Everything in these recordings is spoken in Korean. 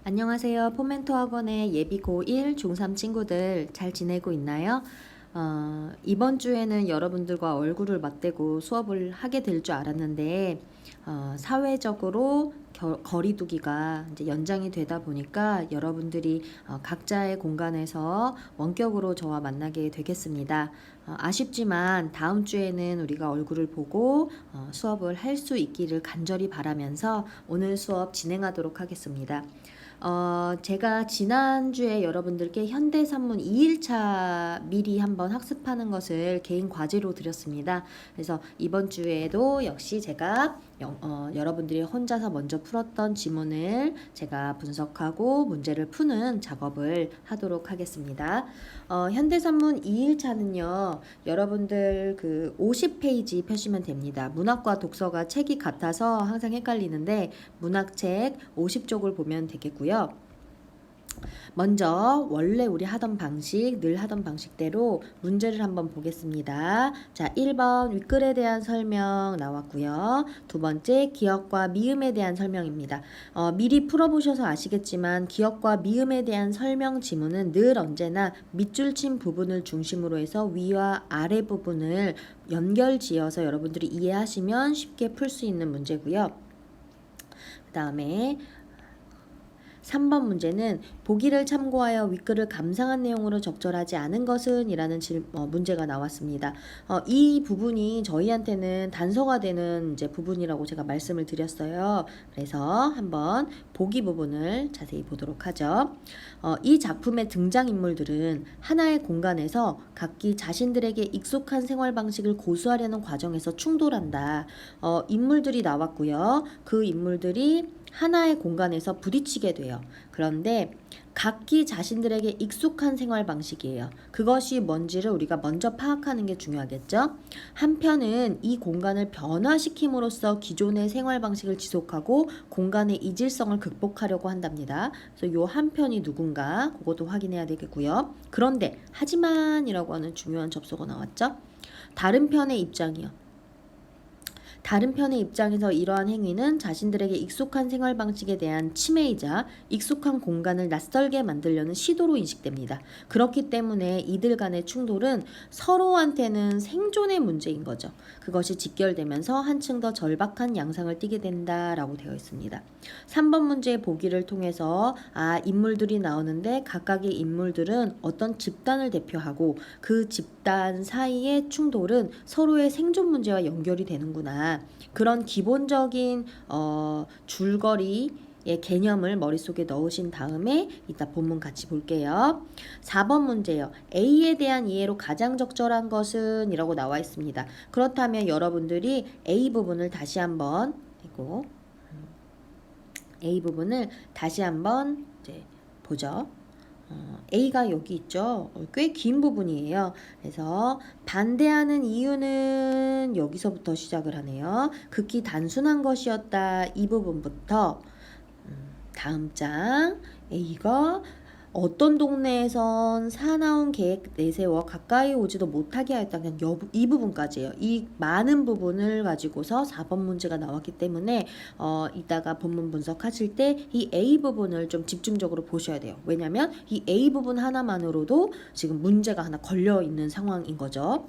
안녕하세요. 포멘토 학원의 예비 고1, 중3 친구들 잘 지내고 있나요? 이번 주에는 여러분들과 얼굴을 맞대고 수업을 하게 될 줄 알았는데, 사회적으로 거리두기가 이제 연장이 되다 보니까 여러분들이 각자의 공간에서 원격으로 저와 만나게 되겠습니다. 아쉽지만 다음 주에는 우리가 얼굴을 보고 수업을 할 수 있기를 간절히 바라면서 오늘 수업 진행하도록 하겠습니다. 제가 지난주에 여러분들께 현대산문 2일차 미리 한번 학습하는 것을 개인 과제로 드렸습니다. 그래서 이번 주에도 역시 제가 여러분들이 혼자서 먼저 풀었던 지문을 제가 분석하고 문제를 푸는 작업을 하도록 하겠습니다. 현대산문 2일차는요, 여러분들 그 50페이지 펴시면 됩니다. 문학과 독서가 책이 같아서 항상 헷갈리는데, 문학책 50쪽을 보면 되겠고요. 먼저 원래 우리 하던 방식, 늘 하던 방식대로 문제를 한번 보겠습니다. 자, 1번 윗글에 대한 설명 나왔고요. 두 번째 기역과 미음에 대한 설명입니다. 미리 풀어보셔서 아시겠지만 기역과 미음에 대한 설명 지문은 늘 언제나 밑줄 친 부분을 중심으로 해서 위와 아래 부분을 연결지어서 여러분들이 이해하시면 쉽게 풀 수 있는 문제고요. 그 다음에 3번 문제는 보기를 참고하여 윗글을 감상한 내용으로 적절하지 않은 것은 이라는 문제가 나왔습니다. 이 부분이 저희한테는 단서가 되는 이제 부분이라고 제가 말씀을 드렸어요. 그래서 한번 보기 부분을 자세히 보도록 하죠. 이 작품의 등장인물들은 하나의 공간에서 각기 자신들에게 익숙한 생활 방식을 고수하려는 과정에서 충돌한다. 인물들이 나왔고요. 그 인물들이 하나의 공간에서 부딪히게 돼요. 그런데 각기 자신들에게 익숙한 생활 방식이에요. 그것이 뭔지를 우리가 먼저 파악하는 게 중요하겠죠. 한편은 이 공간을 변화시킴으로써 기존의 생활 방식을 지속하고 공간의 이질성을 극복하려고 한답니다. 그래서 요 한편이 누군가 그것도 확인해야 되겠고요. 그런데 하지만이라고 하는 중요한 접속어 나왔죠. 다른 편의 입장이요. 다른 편의 입장에서 이러한 행위는 자신들에게 익숙한 생활 방식에 대한 침해이자 익숙한 공간을 낯설게 만들려는 시도로 인식됩니다. 그렇기 때문에 이들 간의 충돌은 서로한테는 생존의 문제인 거죠. 그것이 직결되면서 한층 더 절박한 양상을 띠게 된다라고 되어 있습니다. 3번 문제의 보기를 통해서 인물들이 나오는데 각각의 인물들은 어떤 집단을 대표하고 그 집단 사이의 충돌은 서로의 생존 문제와 연결이 되는구나. 그런 기본적인 줄거리의 개념을 머릿속에 넣으신 다음에 이따 본문 같이 볼게요. 4번 문제요. A에 대한 이해로 가장 적절한 것은 이라고 나와 있습니다. 그렇다면 여러분들이 A 부분을 다시 한번 이제 보죠. A가 여기 있죠. 꽤 긴 부분이에요. 그래서 반대하는 이유는 여기서부터 시작을 하네요. 극히 단순한 것이었다. 이 부분부터 다음 장 A가 어떤 동네에선 사나운 계획 내세워 가까이 오지도 못하게 하였다. 그냥 이 부분까지예요. 이 많은 부분을 가지고서 4번 문제가 나왔기 때문에 이따가 본문 분석하실 때 이 A 부분을 좀 집중적으로 보셔야 돼요. 왜냐하면 이 A 부분 하나만으로도 지금 문제가 하나 걸려 있는 상황인 거죠.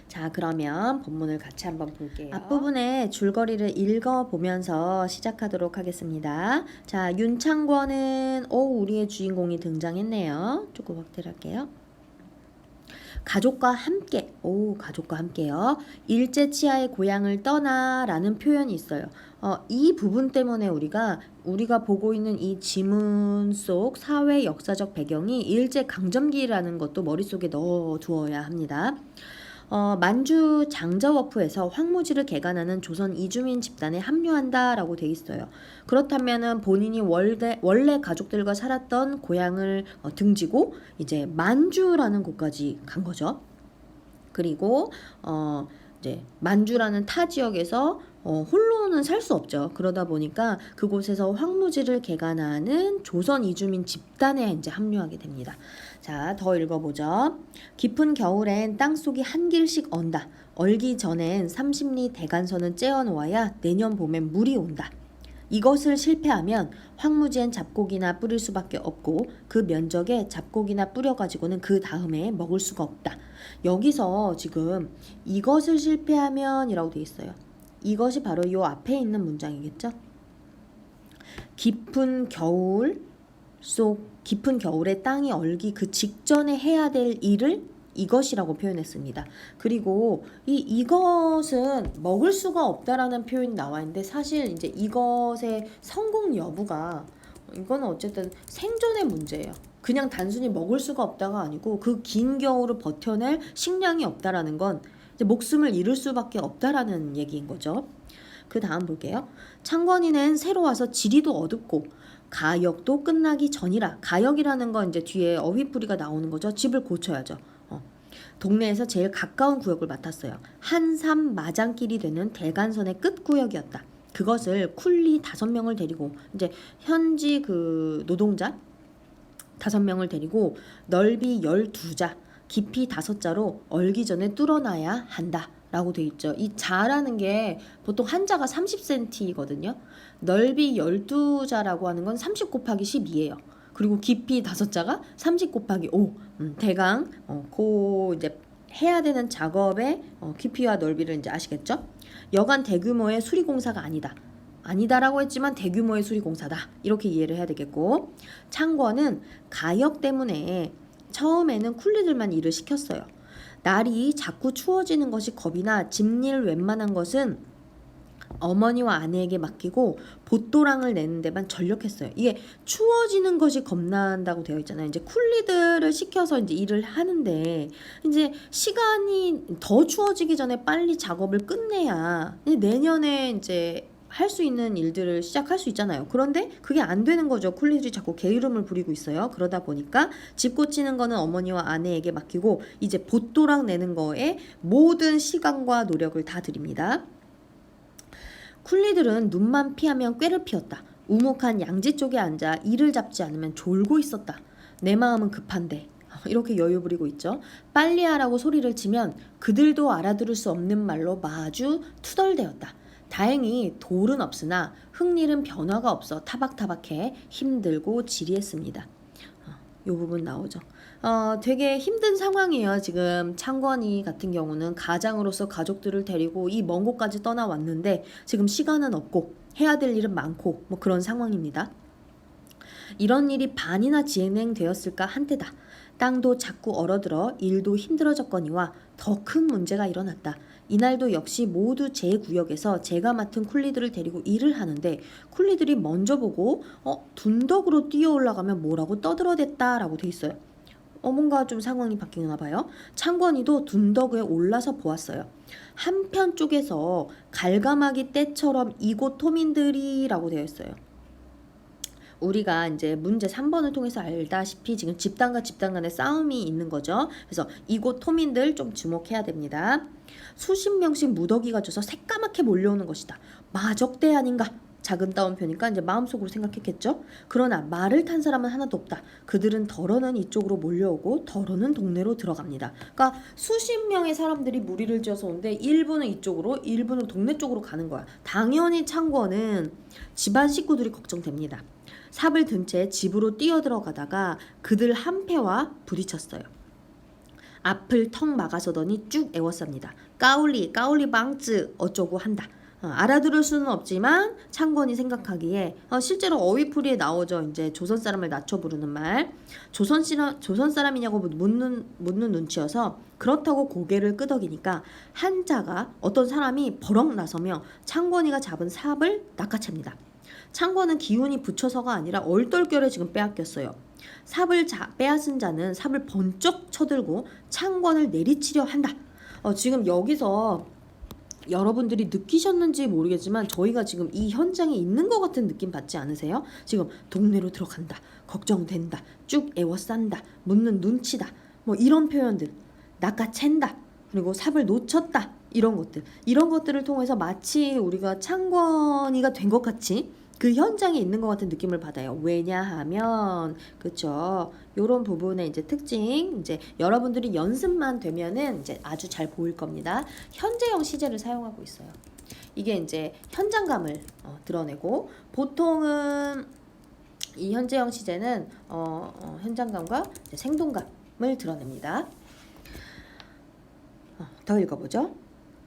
자, 그러면 본문을 같이 한번 볼게요. 앞부분에 줄거리를 읽어보면서 시작하도록 하겠습니다. 자, 윤창권은 우리의 주인공이 등장했네요. 조금 확대를 할게요. 가족과 함께요. 일제 치하의 고향을 떠나 라는 표현이 있어요. 이 부분 때문에 우리가 보고 있는 이 지문 속 사회 역사적 배경이 일제 강점기라는 것도 머릿속에 넣어 두어야 합니다. 만주 장저워프에서 황무지를 개간하는 조선 이주민 집단에 합류한다라고 돼 있어요. 그렇다면은 본인이 원래 가족들과 살았던 고향을 등지고 이제 만주라는 곳까지 간 거죠. 그리고 이제 만주라는 타 지역에서 홀로는 살 수 없죠. 그러다 보니까 그곳에서 황무지를 개간하는 조선 이주민 집단에 이제 합류하게 됩니다. 자, 더 읽어보죠. 깊은 겨울엔 땅속이 한 길씩 언다. 얼기 전엔 30리 대간선은 째어 놓아야 내년 봄엔 물이 온다. 이것을 실패하면 황무지엔 잡곡이나 뿌릴 수밖에 없고 그 면적에 잡곡이나 뿌려가지고는 그 다음에 먹을 수가 없다. 여기서 지금 이것을 실패하면 이라고 되어 있어요. 이것이 바로 요 앞에 있는 문장이겠죠. 깊은 겨울에 땅이 얼기 그 직전에 해야 될 일을 이것이라고 표현했습니다. 그리고 이것은 먹을 수가 없다라는 표현이 나와 있는데 사실 이제 이것의 성공 여부가 이거는 어쨌든 생존의 문제예요. 그냥 단순히 먹을 수가 없다가 아니고 그 긴 겨울을 버텨낼 식량이 없다라는 건 이제 목숨을 잃을 수밖에 없다라는 얘기인 거죠. 그 다음 볼게요. 창건이는 새로 와서 지리도 어둡고 가역도 끝나기 전이라. 가역이라는 건 이제 뒤에 어휘풀이가 나오는 거죠. 집을 고쳐야죠. 동네에서 제일 가까운 구역을 맡았어요. 한삼 마장길이 되는 대간선의 끝 구역이었다. 그것을 쿨리 5명을 데리고 이제 현지 그 노동자 5명을 데리고 넓이 12자, 깊이 5자로 얼기 전에 뚫어놔야 한다. 라고 돼 있죠. 이 자라는 게 보통 한 자가 30cm거든요. 넓이 12자라고 하는 건 30 곱하기 12예요. 그리고 깊이 5자가 30 곱하기 5. 대강 그 이제 해야 되는 작업의 깊이와 넓이를 이제 아시겠죠? 여간 대규모의 수리공사가 아니다. 아니다라고 했지만 대규모의 수리공사다. 이렇게 이해를 해야 되겠고, 창권은 가역 때문에 처음에는 쿨리들만 일을 시켰어요. 날이 자꾸 추워지는 것이 겁이나 집일 웬만한 것은 어머니와 아내에게 맡기고 보또랑을 내는 데만 전력했어요. 이게 추워지는 것이 겁난다고 되어 있잖아요. 이제 쿨리들을 시켜서 이제 일을 하는데 이제 시간이 더 추워지기 전에 빨리 작업을 끝내야 내년에 이제 할 수 있는 일들을 시작할 수 있잖아요. 그런데 그게 안 되는 거죠. 쿨리들이 자꾸 게으름을 부리고 있어요. 그러다 보니까 집 고치는 거는 어머니와 아내에게 맡기고 이제 보또랑 내는 거에 모든 시간과 노력을 다 드립니다. 쿨리들은 눈만 피하면 꾀를 피웠다. 우묵한 양지 쪽에 앉아 이를 잡지 않으면 졸고 있었다. 내 마음은 급한데 이렇게 여유 부리고 있죠. 빨리 하라고 소리를 치면 그들도 알아들을 수 없는 말로 마주 투덜대었다. 다행히 돌은 없으나 흙일은 변화가 없어 타박타박해 힘들고 지리했습니다. 이 부분 나오죠. 되게 힘든 상황이에요. 지금 창권이 같은 경우는 가장으로서 가족들을 데리고 이 먼 곳까지 떠나왔는데 지금 시간은 없고 해야 될 일은 많고 뭐 그런 상황입니다. 이런 일이 반이나 진행되었을까 한때다. 땅도 자꾸 얼어들어 일도 힘들어졌거니와 더 큰 문제가 일어났다. 이날도 역시 모두 제 구역에서 제가 맡은 쿨리들을 데리고 일을 하는데 쿨리들이 먼저 보고 둔덕으로 뛰어 올라가면 뭐라고 떠들어댔다라고 돼 있어요. 뭔가 좀 상황이 바뀌나 봐요. 창권이도 둔덕에 올라서 보았어요. 한편 쪽에서 갈가마기 때처럼 이곳 토민들이라고 되어 있어요. 우리가 이제 문제 3번을 통해서 알다시피 지금 집단과 집단 간의 싸움이 있는 거죠. 그래서 이곳 토민들 좀 주목해야 됩니다. 수십 명씩 무더기가 져서 새까맣게 몰려오는 것이다. 마적대 아닌가? 작은 따옴표니까 이제 마음속으로 생각했겠죠. 그러나 말을 탄 사람은 하나도 없다. 그들은 덜어는 이쪽으로 몰려오고 덜어는 동네로 들어갑니다. 그러니까 수십 명의 사람들이 무리를 지어서 오는데 일부는 이쪽으로 일부는 동네 쪽으로 가는 거야. 당연히 창권은 집안 식구들이 걱정됩니다. 삽을 든 채 집으로 뛰어들어가다가 그들 한 패와 부딪혔어요. 앞을 턱 막아서더니 쭉 애워쌉니다. 까울리 방쯔 어쩌고 한다. 알아들을 수는 없지만 창권이 생각하기에 실제로 어휘풀이에 나오죠. 이제 조선 사람을 낮춰 부르는 말. 조선 사람이냐고 묻는 눈치여서 그렇다고 고개를 끄덕이니까 한자가 어떤 사람이 버럭 나서며 창권이가 잡은 삽을 낚아챕니다. 창권은 기운이 붙여서가 아니라 얼떨결에 지금 빼앗겼어요. 삽을 빼앗은 자는 삽을 번쩍 쳐들고 창권을 내리치려 한다. 지금 여기서 여러분들이 느끼셨는지 모르겠지만 저희가 지금 이 현장에 있는 것 같은 느낌 받지 않으세요? 지금 동네로 들어간다, 걱정된다, 쭉 애워싼다, 묻는 눈치다, 뭐 이런 표현들, 낚아챈다, 그리고 삽을 놓쳤다, 이런 것들을 통해서 마치 우리가 창권이가 된 것 같이 그 현장에 있는 것 같은 느낌을 받아요. 왜냐하면 그쵸? 요런 부분의 이제 특징 이제 여러분들이 연습만 되면은 이제 아주 잘 보일 겁니다. 현재형 시제를 사용하고 있어요. 이게 이제 현장감을 드러내고 보통은 이 현재형 시제는 현장감과 이제 생동감을 드러냅니다. 더 읽어보죠.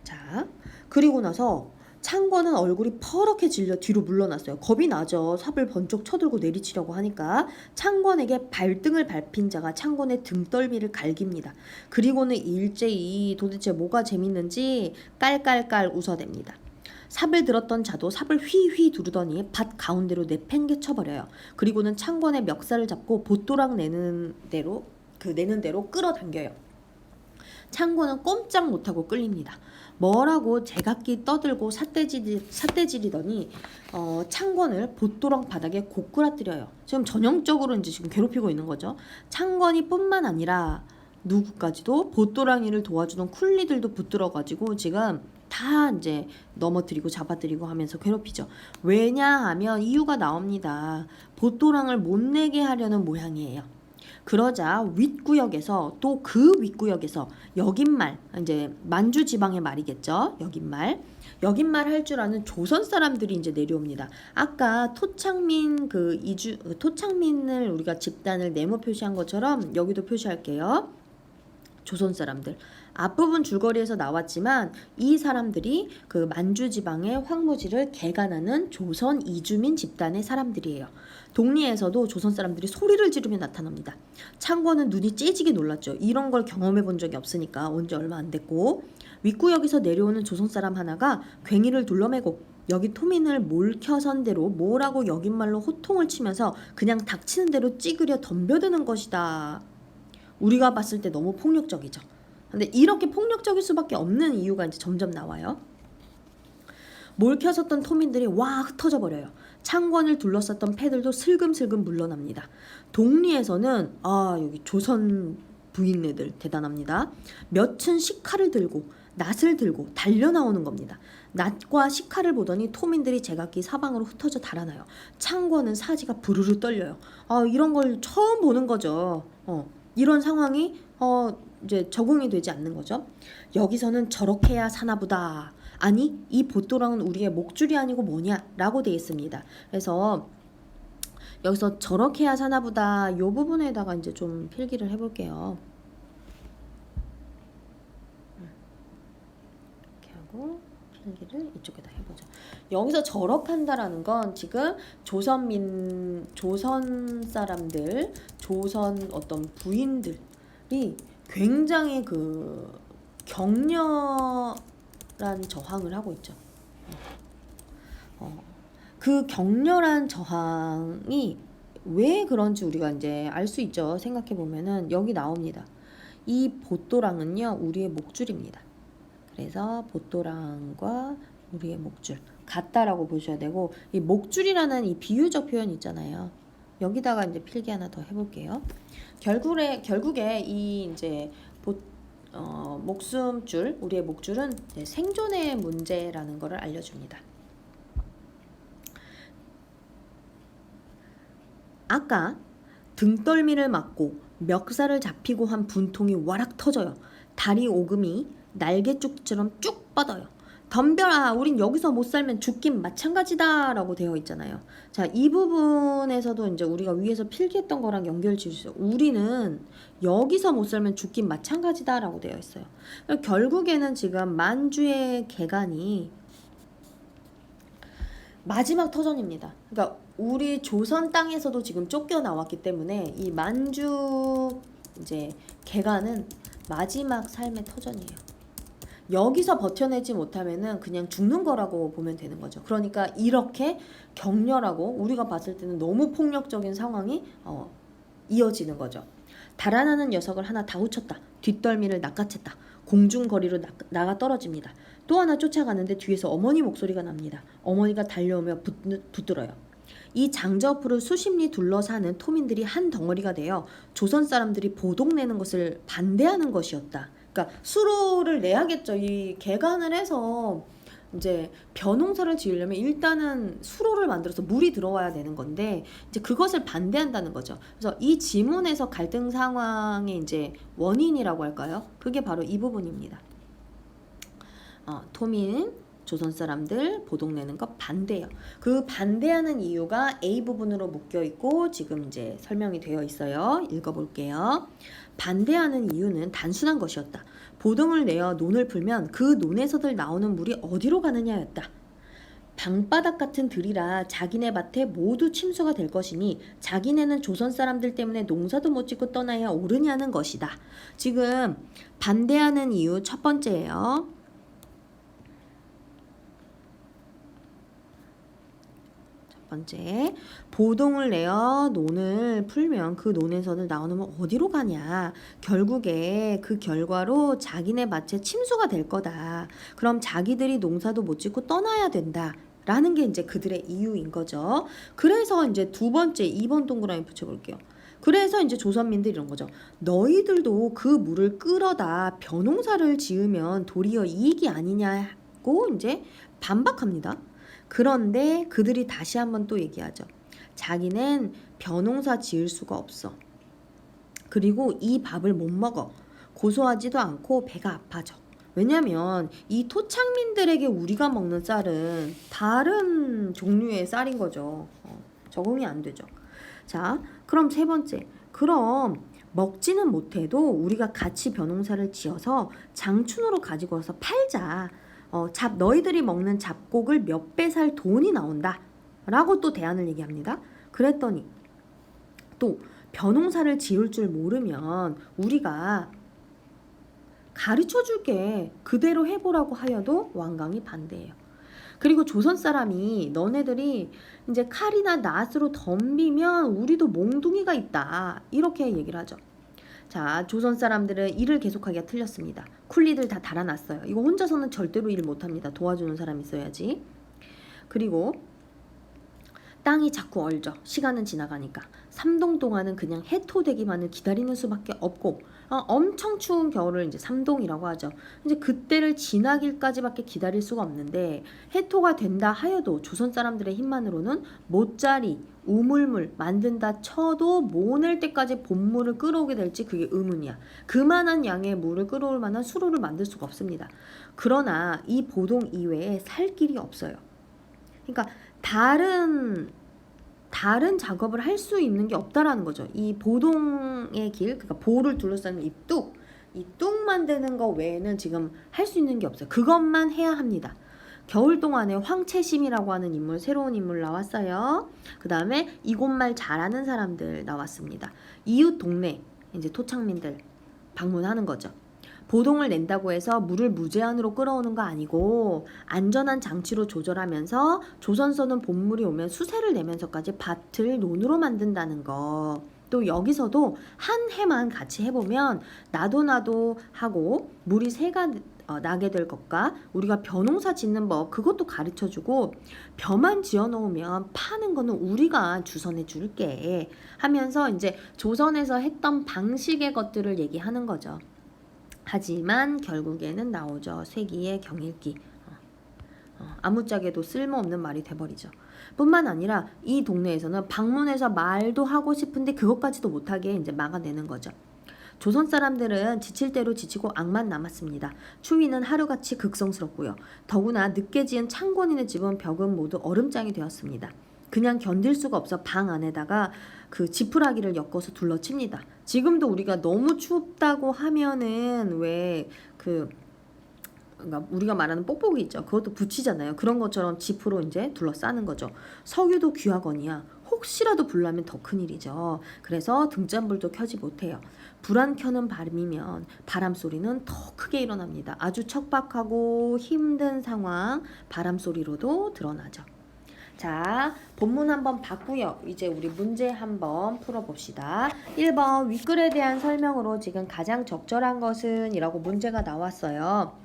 자, 그리고 나서 창권은 얼굴이 퍼렇게 질려 뒤로 물러났어요. 겁이 나죠. 삽을 번쩍 쳐들고 내리치려고 하니까 창권에게 발등을 밟힌 자가 창권의 등떨미를 갈깁니다. 그리고는 일제히 도대체 뭐가 재밌는지 깔깔깔 웃어댑니다. 삽을 들었던 자도 삽을 휘휘 두르더니 밭 가운데로 내팽개 쳐버려요. 그리고는 창권의 멱살을 잡고 보또락 내는 대로 끌어당겨요. 창권은 꼼짝 못하고 끌립니다. 뭐라고 제각기 떠들고 삿대질이더니 창권을 보또락 바닥에 고꾸라뜨려요. 지금 전형적으로 이제 지금 괴롭히고 있는 거죠. 창권이 뿐만 아니라 누구까지도 보또랑이를 도와주던 쿨리들도 붙들어가지고 지금 다 이제 넘어뜨리고 잡아뜨리고 하면서 괴롭히죠. 왜냐하면 이유가 나옵니다. 보또랑을 못 내게 하려는 모양이에요. 그러자 윗구역에서 또 그 윗구역에서 역인말 이제 만주 지방의 말이겠죠. 역인말 할 줄 아는 조선 사람들이 이제 내려옵니다. 아까 토창민을 우리가 집단을 네모 표시한 것처럼 여기도 표시할게요. 조선 사람들 앞부분 줄거리에서 나왔지만 이 사람들이 그 만주 지방의 황무지를 개간하는 조선 이주민 집단의 사람들이에요. 독리에서도 조선 사람들이 소리를 지르며 나타납니다. 창권은 눈이 째지게 놀랐죠. 이런 걸 경험해 본 적이 없으니까 온 지 얼마 안 됐고 윗구역에서 내려오는 조선 사람 하나가 괭이를 둘러매고 여기 토민을 몰켜선 대로 뭐라고 여긴말로 호통을 치면서 그냥 닥치는 대로 찌그려 덤벼드는 것이다. 우리가 봤을 때 너무 폭력적이죠. 근데 이렇게 폭력적일 수밖에 없는 이유가 이제 점점 나와요. 몰켜섰던 토민들이 와 흩어져 버려요. 창권을 둘러쌌던 패들도 슬금슬금 물러납니다. 독리에서는 여기 조선 부인네들 대단합니다. 몇은 식칼을 들고 낫을 들고 달려 나오는 겁니다. 낫과 식칼을 보더니 토민들이 제각기 사방으로 흩어져 달아나요. 창권은 사지가 부르르 떨려요. 이런 걸 처음 보는 거죠. 이런 상황이 이제 적응이 되지 않는 거죠. 여기서는 저렇게 해야 사나보다. 아니 이 보또랑은 우리의 목줄이 아니고 뭐냐 라고 되어 있습니다. 그래서 여기서 저렇게 해야 사나보다 이 부분에다가 이제 좀 필기를 해볼게요. 이렇게 하고 필기를 이쪽에다 해보죠. 여기서 저렇게 한다라는 건 지금 조선 사람들, 조선 어떤 부인들이 굉장히 그 격렬한 저항을 하고 있죠. 그 격렬한 저항이 왜 그런지 우리가 이제 알 수 있죠. 생각해 보면은 여기 나옵니다. 이 보또랑은요 우리의 목줄입니다. 그래서 보또랑과 우리의 목줄 같다라고 보셔야 되고 이 목줄이라는 이 비유적 표현 있잖아요. 여기다가 이제 필기 하나 더 해볼게요. 결국에 이 이제 목숨줄 우리의 목줄은 생존의 문제라는 것을 알려줍니다. 아까 등떨미를 맞고 멱살을 잡히고 한 분통이 와락 터져요. 다리 오금이 날개쭉처럼 쭉 뻗어요. 덤벼라 우린 여기서 못 살면 죽긴 마찬가지다 라고 되어 있잖아요. 자, 이 부분에서도 이제 우리가 위에서 필기했던 거랑 연결 지으시죠. 우리는 여기서 못 살면 죽긴 마찬가지다 라고 되어 있어요. 결국에는 지금 만주의 개간이 마지막 터전입니다. 그러니까 우리 조선 땅에서도 지금 쫓겨나왔기 때문에 이 만주 이제 개간은 마지막 삶의 터전이에요. 여기서 버텨내지 못하면은 그냥 죽는 거라고 보면 되는 거죠. 그러니까 이렇게 격렬하고 우리가 봤을 때는 너무 폭력적인 상황이 이어지는 거죠. 달아나는 녀석을 하나 다 후쳤다. 뒷덜미를 낚아챘다. 공중거리로 나가 떨어집니다. 또 하나 쫓아가는데 뒤에서 어머니 목소리가 납니다. 어머니가 달려오며 붙들어요. 이 장저풀을 수십 리 둘러사는 토민들이 한 덩어리가 되어 조선 사람들이 보독내는 것을 반대하는 것이었다. 그러니까 수로를 내야겠죠. 이 개간을 해서 이제 벼농사를 지으려면 일단은 수로를 만들어서 물이 들어와야 되는 건데 이제 그것을 반대한다는 거죠. 그래서 이 지문에서 갈등 상황의 이제 원인이라고 할까요? 그게 바로 이 부분입니다. 토민 조선 사람들 보동 내는 것 반대요. 그 반대하는 이유가 A 부분으로 묶여 있고 지금 이제 설명이 되어 있어요. 읽어볼게요. 반대하는 이유는 단순한 것이었다. 보동을 내어 논을 풀면 그 논에서들 나오는 물이 어디로 가느냐였다. 방바닥 같은 들이라 자기네 밭에 모두 침수가 될 것이니 자기네는 조선 사람들 때문에 농사도 못 짓고 떠나야 옳으냐는 것이다. 지금 반대하는 이유 첫 번째예요. 번째, 보동을 내어 논을 풀면 그 논에서는 나오는 어디로 가냐. 결국에 그 결과로 자기네 밭에 침수가 될 거다. 그럼 자기들이 농사도 못 짓고 떠나야 된다. 라는 게 이제 그들의 이유인 거죠. 그래서 이제 두 번째 2번 동그라미 붙여볼게요. 그래서 이제 조선민들이 이런 거죠. 너희들도 그 물을 끌어다 벼농사를 지으면 도리어 이익이 아니냐고 이제 반박합니다. 그런데 그들이 다시 한번 또 얘기하죠. 자기는 벼농사 지을 수가 없어. 그리고 이 밥을 못 먹어. 고소하지도 않고 배가 아파져. 왜냐면 이 토착민들에게 우리가 먹는 쌀은 다른 종류의 쌀인 거죠. 적응이 안 되죠. 자, 그럼 세 번째. 그럼 먹지는 못해도 우리가 같이 벼농사를 지어서 장춘으로 가지고 와서 팔자. 너희들이 먹는 잡곡을 몇 배 살 돈이 나온다 라고 또 대안을 얘기합니다. 그랬더니 또 벼농사를 지을 줄 모르면 우리가 가르쳐 줄게 그대로 해보라고 하여도 완강히 반대해요. 그리고 조선 사람이 너네들이 이제 칼이나 낫으로 덤비면 우리도 몽둥이가 있다 이렇게 얘기를 하죠. 자, 조선 사람들은 일을 계속하기가 틀렸습니다. 쿨리들 다 달아났어요. 이거 혼자서는 절대로 일 못합니다. 도와주는 사람이 있어야지. 그리고 땅이 자꾸 얼죠. 시간은 지나가니까. 3동 동안은 그냥 해토되기만을 기다리는 수밖에 없고 엄청 추운 겨울을 이제 3동이라고 하죠. 이제 그때를 지나길까지밖에 기다릴 수가 없는데 해토가 된다 하여도 조선 사람들의 힘만으로는 모짜리, 우물물 만든다 쳐도 모낼 때까지 봄물을 끌어오게 될지 그게 의문이야. 그만한 양의 물을 끌어올 만한 수로를 만들 수가 없습니다. 그러나 이 보동 이외에 살 길이 없어요. 그러니까 다른 작업을 할 수 있는 게 없다라는 거죠. 이 보동의 길, 그러니까 보를 둘러싸는 이 뚝 만드는 거 외에는 지금 할 수 있는 게 없어요. 그것만 해야 합니다. 겨울 동안에 황채심이라고 하는 인물, 새로운 인물 나왔어요. 그 다음에 이곳말 잘하는 사람들 나왔습니다. 이웃 동네, 이제 토착민들 방문하는 거죠. 보동을 낸다고 해서 물을 무제한으로 끌어오는 거 아니고 안전한 장치로 조절하면서 조선소는 봄물이 오면 수세를 내면서까지 밭을 논으로 만든다는 거. 또 여기서도 한 해만 같이 해보면 나도 하고 물이 새가 나게 될 것과 우리가 벼농사 짓는 법 그것도 가르쳐주고 벼만 지어놓으면 파는 거는 우리가 주선해 줄게 하면서 이제 조선에서 했던 방식의 것들을 얘기하는 거죠. 하지만 결국에는 나오죠. 쇠기의 경일기. 아무짝에도 쓸모없는 말이 돼버리죠. 뿐만 아니라 이 동네에서는 방문해서 말도 하고 싶은데 그것까지도 못하게 이제 막아내는 거죠. 조선 사람들은 지칠 대로 지치고 악만 남았습니다. 추위는 하루같이 극성스럽고요. 더구나 늦게 지은 창곤인의 집은 벽은 모두 얼음장이 되었습니다. 그냥 견딜 수가 없어 방 안에다가 그 지푸라기를 엮어서 둘러칩니다. 지금도 우리가 너무 춥다고 하면은 그러니까 우리가 말하는 뽁뽁이 있죠. 그것도 붙이잖아요. 그런 것처럼 지프로 이제 둘러싸는 거죠. 석유도 귀하거니와 혹시라도 불나면 더 큰일이죠. 그래서 등잔불도 켜지 못해요. 불 안 켜는 밤이면 바람 소리는 더 크게 일어납니다. 아주 척박하고 힘든 상황 바람 소리로도 드러나죠. 자, 본문 한번 봤고요. 이제 우리 문제 한번 풀어봅시다. 1번 윗글에 대한 설명으로 지금 가장 적절한 것은 이라고 문제가 나왔어요.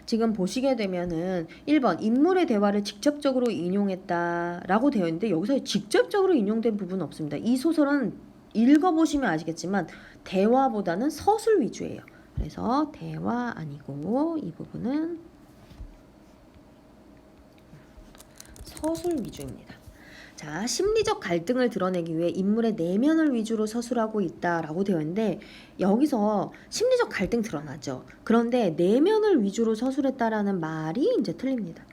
지금 보시게 되면은 1번 인물의 대화를 직접적으로 인용했다라고 되어 있는데 여기서 직접적으로 인용된 부분은 없습니다. 이 소설은 읽어보시면 아시겠지만 대화보다는 서술 위주예요. 그래서 대화 아니고 이 부분은 서술 위주입니다. 자, 심리적 갈등을 드러내기 위해 인물의 내면을 위주로 서술하고 있다라고 되어 있는데 여기서 심리적 갈등 드러나죠. 그런데 내면을 위주로 서술했다라는 말이 이제 틀립니다.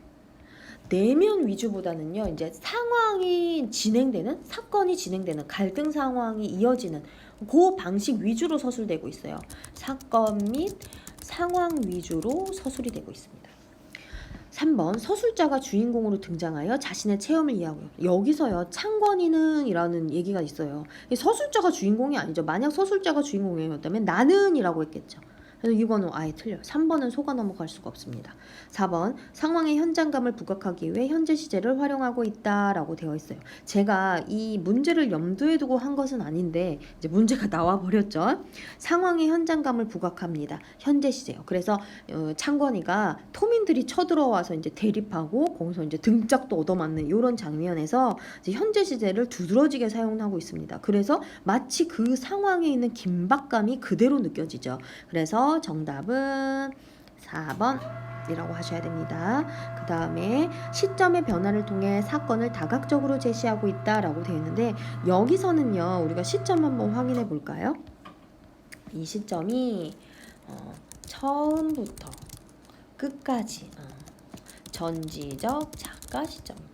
내면 위주보다는요, 이제 상황이 진행되는, 사건이 진행되는, 갈등 상황이 이어지는 그 방식 위주로 서술되고 있어요. 사건 및 상황 위주로 서술이 되고 있습니다. 3번 서술자가 주인공으로 등장하여 자신의 체험을 이야기하고요. 여기서요, 창권이는 이라는 얘기가 있어요. 서술자가 주인공이 아니죠. 만약 서술자가 주인공이었다면 나는 이라고 했겠죠. 그래서 이거는 아예 틀려요. 3번은 속아 넘어갈 수가 없습니다. 4번 상황의 현장감을 부각하기 위해 현재 시제를 활용하고 있다라고 되어 있어요. 제가 이 문제를 염두에 두고 한 것은 아닌데 이제 문제가 나와 버렸죠. 상황의 현장감을 부각합니다. 현재 시제요. 그래서 창권이가 토민들이 쳐들어와서 이제 대립하고 거기서 이제 등짝도 얻어맞는 이런 장면에서 이제 현재 시제를 두드러지게 사용하고 있습니다. 그래서 마치 그 상황에 있는 긴박감이 그대로 느껴지죠. 그래서 정답은 4번 이라고 하셔야 됩니다. 그 다음에 시점의 변화를 통해 사건을 다각적으로 제시하고 있다라고 되어 있는데 여기서는요, 우리가 시점 한번 확인해 볼까요? 이 시점이 처음부터 끝까지 전지적 작가 시점입니다.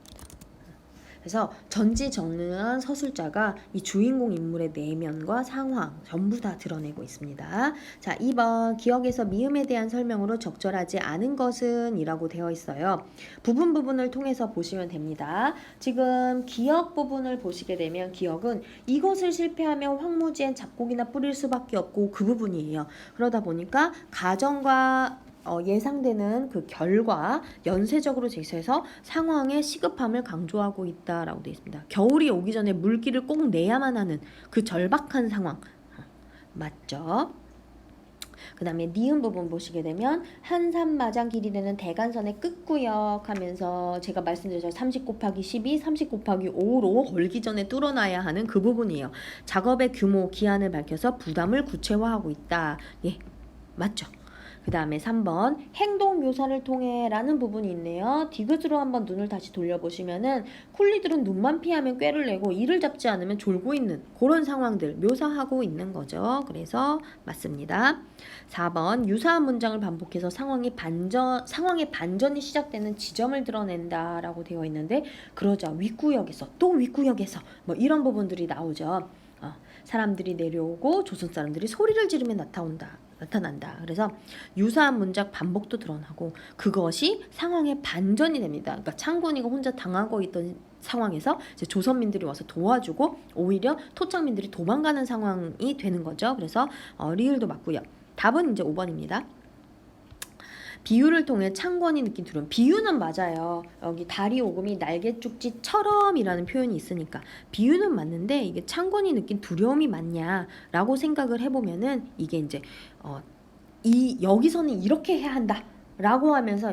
그래서 전지전능한 서술자가 이 주인공 인물의 내면과 상황 전부 다 드러내고 있습니다. 자, 2번 기억에서 미음에 대한 설명으로 적절하지 않은 것은 이라고 되어 있어요. 부분을 통해서 보시면 됩니다. 지금 기억 부분을 보시게 되면 기억은 이것을 실패하면 황무지엔 잡곡이나 뿌릴 수밖에 없고 그 부분이에요. 그러다 보니까 가정과 예상되는 그 결과 연쇄적으로 제시해서 상황의 시급함을 강조하고 있다라고 되어 있습니다. 겨울이 오기 전에 물기를 꼭 내야만 하는 그 절박한 상황 맞죠? 그 다음에 니은 부분 보시게 되면 한산마장 길이 되는 대간선의 끝구역 하면서 제가 말씀드렸죠. 30 곱하기 12, 30 곱하기 5로 걸기 전에 뚫어놔야 하는 그 부분이에요. 작업의 규모, 기한을 밝혀서 부담을 구체화하고 있다. 예, 맞죠? 그 다음에 3번 행동 묘사를 통해 라는 부분이 있네요. 디귿으로 한번 눈을 다시 돌려보시면은 쿨리들은 눈만 피하면 꾀를 내고 이를 잡지 않으면 졸고 있는 그런 상황들 묘사하고 있는 거죠. 그래서 맞습니다. 4번 유사한 문장을 반복해서 상황의 반전이 시작되는 지점을 드러낸다 라고 되어 있는데 그러자 윗구역에서 또 윗구역에서 뭐 이런 부분들이 나오죠. 사람들이 내려오고 조선 사람들이 소리를 지르며 나타난다. 그래서 유사한 문장 반복도 드러나고 그것이 상황의 반전이 됩니다. 그러니까 창군이가 혼자 당하고 있던 상황에서 이제 조선민들이 와서 도와주고 오히려 토착민들이 도망가는 상황이 되는 거죠. 그래서 리을도 맞고요. 답은 이제 5번입니다. 비유를 통해 창권이 느낀 두려움. 비유는 맞아요. 여기 다리 오금이 날개죽지처럼 이라는 표현이 있으니까 비유는 맞는데 이게 창권이 느낀 두려움이 맞냐라고 생각을 해보면은 이게 이제 여기서는 이렇게 해야 한다 라고 하면서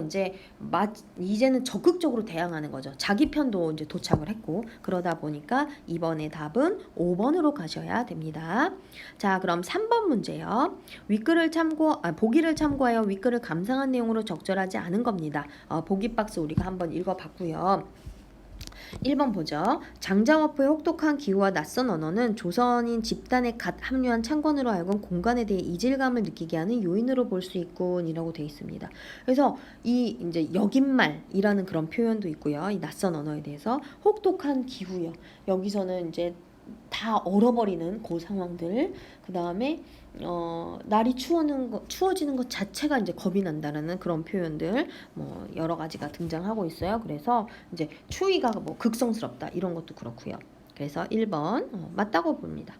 이제는 적극적으로 대항하는 거죠. 자기 편도 이제 도착을 했고 그러다 보니까 이번에 답은 5번으로 가셔야 됩니다. 자, 그럼 3번 문제요. 보기를 참고하여 윗글을 감상한 내용으로 적절하지 않은 겁니다. 보기 박스 우리가 한번 읽어봤고요. 1번 보죠. 장자와포의 혹독한 기후와 낯선 언어는 조선인 집단에 갓 합류한 창건으로 하여금 공간에 대해 이질감을 느끼게 하는 요인으로 볼 수 있군이라고 되어 있습니다. 그래서 이 이제 역인말이라는 그런 표현도 있고요. 이 낯선 언어에 대해서 혹독한 기후요. 여기서는 이제 다 얼어버리는 그 상황들. 그 다음에 날이 추워지는 것 자체가 이제 겁이 난다라는 그런 표현들 뭐 여러 가지가 등장하고 있어요. 그래서 이제 추위가 뭐 극성스럽다 이런 것도 그렇고요. 그래서 1번 맞다고 봅니다.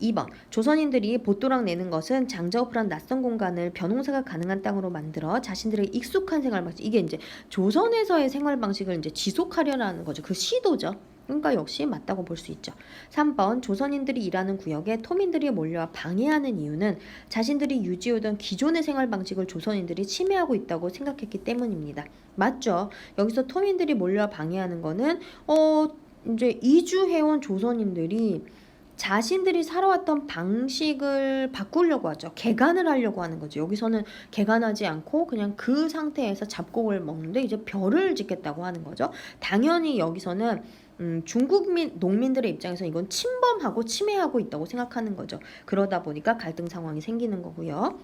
2번 조선인들이 보또락 내는 것은 장자오프란 낯선 공간을 변홍사가 가능한 땅으로 만들어 자신들의 익숙한 생활 방식 이게 이제 조선에서의 생활 방식을 이제 지속하려는 거죠. 그 시도죠. 그러니까 역시 맞다고 볼 수 있죠. 3번 조선인들이 일하는 구역에 토민들이 몰려와 방해하는 이유는 자신들이 유지하던 기존의 생활 방식을 조선인들이 침해하고 있다고 생각했기 때문입니다. 맞죠? 여기서 토민들이 몰려와 방해하는 거는 이제 이주해온 조선인들이 자신들이 살아왔던 방식을 바꾸려고 하죠. 개간을 하려고 하는 거죠. 여기서는 개간하지 않고 그냥 그 상태에서 잡곡을 먹는데 이제 별을 짓겠다고 하는 거죠. 당연히 여기서는 중국 농민들의 입장에서 이건 침범하고 침해하고 있다고 생각하는 거죠. 그러다 보니까 갈등 상황이 생기는 거고요.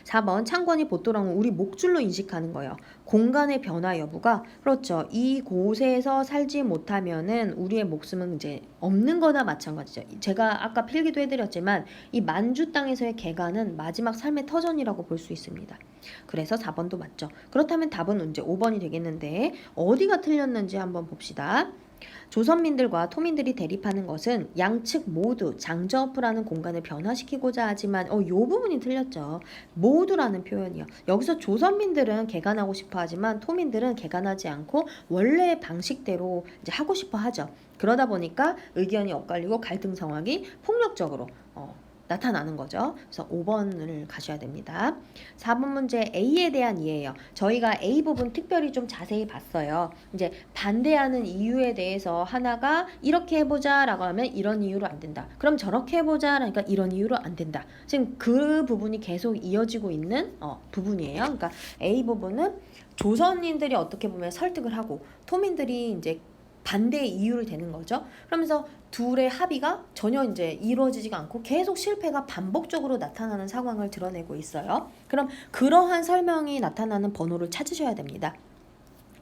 4번 창건이 보토랑은 우리 목줄로 인식하는 거예요. 공간의 변화 여부가 그렇죠. 이곳에서 살지 못하면은 우리의 목숨은 이제 없는 거나 마찬가지죠. 제가 아까 필기도 해드렸지만 이 만주 땅에서의 개간은 마지막 삶의 터전이라고 볼 수 있습니다. 그래서 4번도 맞죠. 그렇다면 답은 이제 5번이 되겠는데 어디가 틀렸는지 한번 봅시다. 조선민들과 토민들이 대립하는 것은 양측 모두 장저프라는 공간을 변화시키고자 하지만 요 부분이 틀렸죠. 모두라는 표현이요. 여기서 조선민들은 개간하고 싶어 하지만 토민들은 개간하지 않고 원래의 방식대로 이제 하고 싶어 하죠. 그러다 보니까 의견이 엇갈리고 갈등 상황이 폭력적으로 나타나는 거죠. 그래서 5번을 가셔야 됩니다. 4번 문제 A에 대한 이해예요. 저희가 A 부분 특별히 좀 자세히 봤어요. 이제 반대하는 이유에 대해서 하나가 이렇게 해보자 라고 하면 이런 이유로 안 된다. 그럼 저렇게 해보자 라니까 이런 이유로 안 된다. 지금 그 부분이 계속 이어지고 있는 부분이에요. 그러니까 A 부분은 조선인들이 어떻게 보면 설득을 하고 토민들이 이제 반대의 이유를 대는 거죠. 그러면서 둘의 합의가 전혀 이제 이루어지지가 않고 계속 실패가 반복적으로 나타나는 상황을 드러내고 있어요. 그럼 그러한 설명이 나타나는 번호를 찾으셔야 됩니다.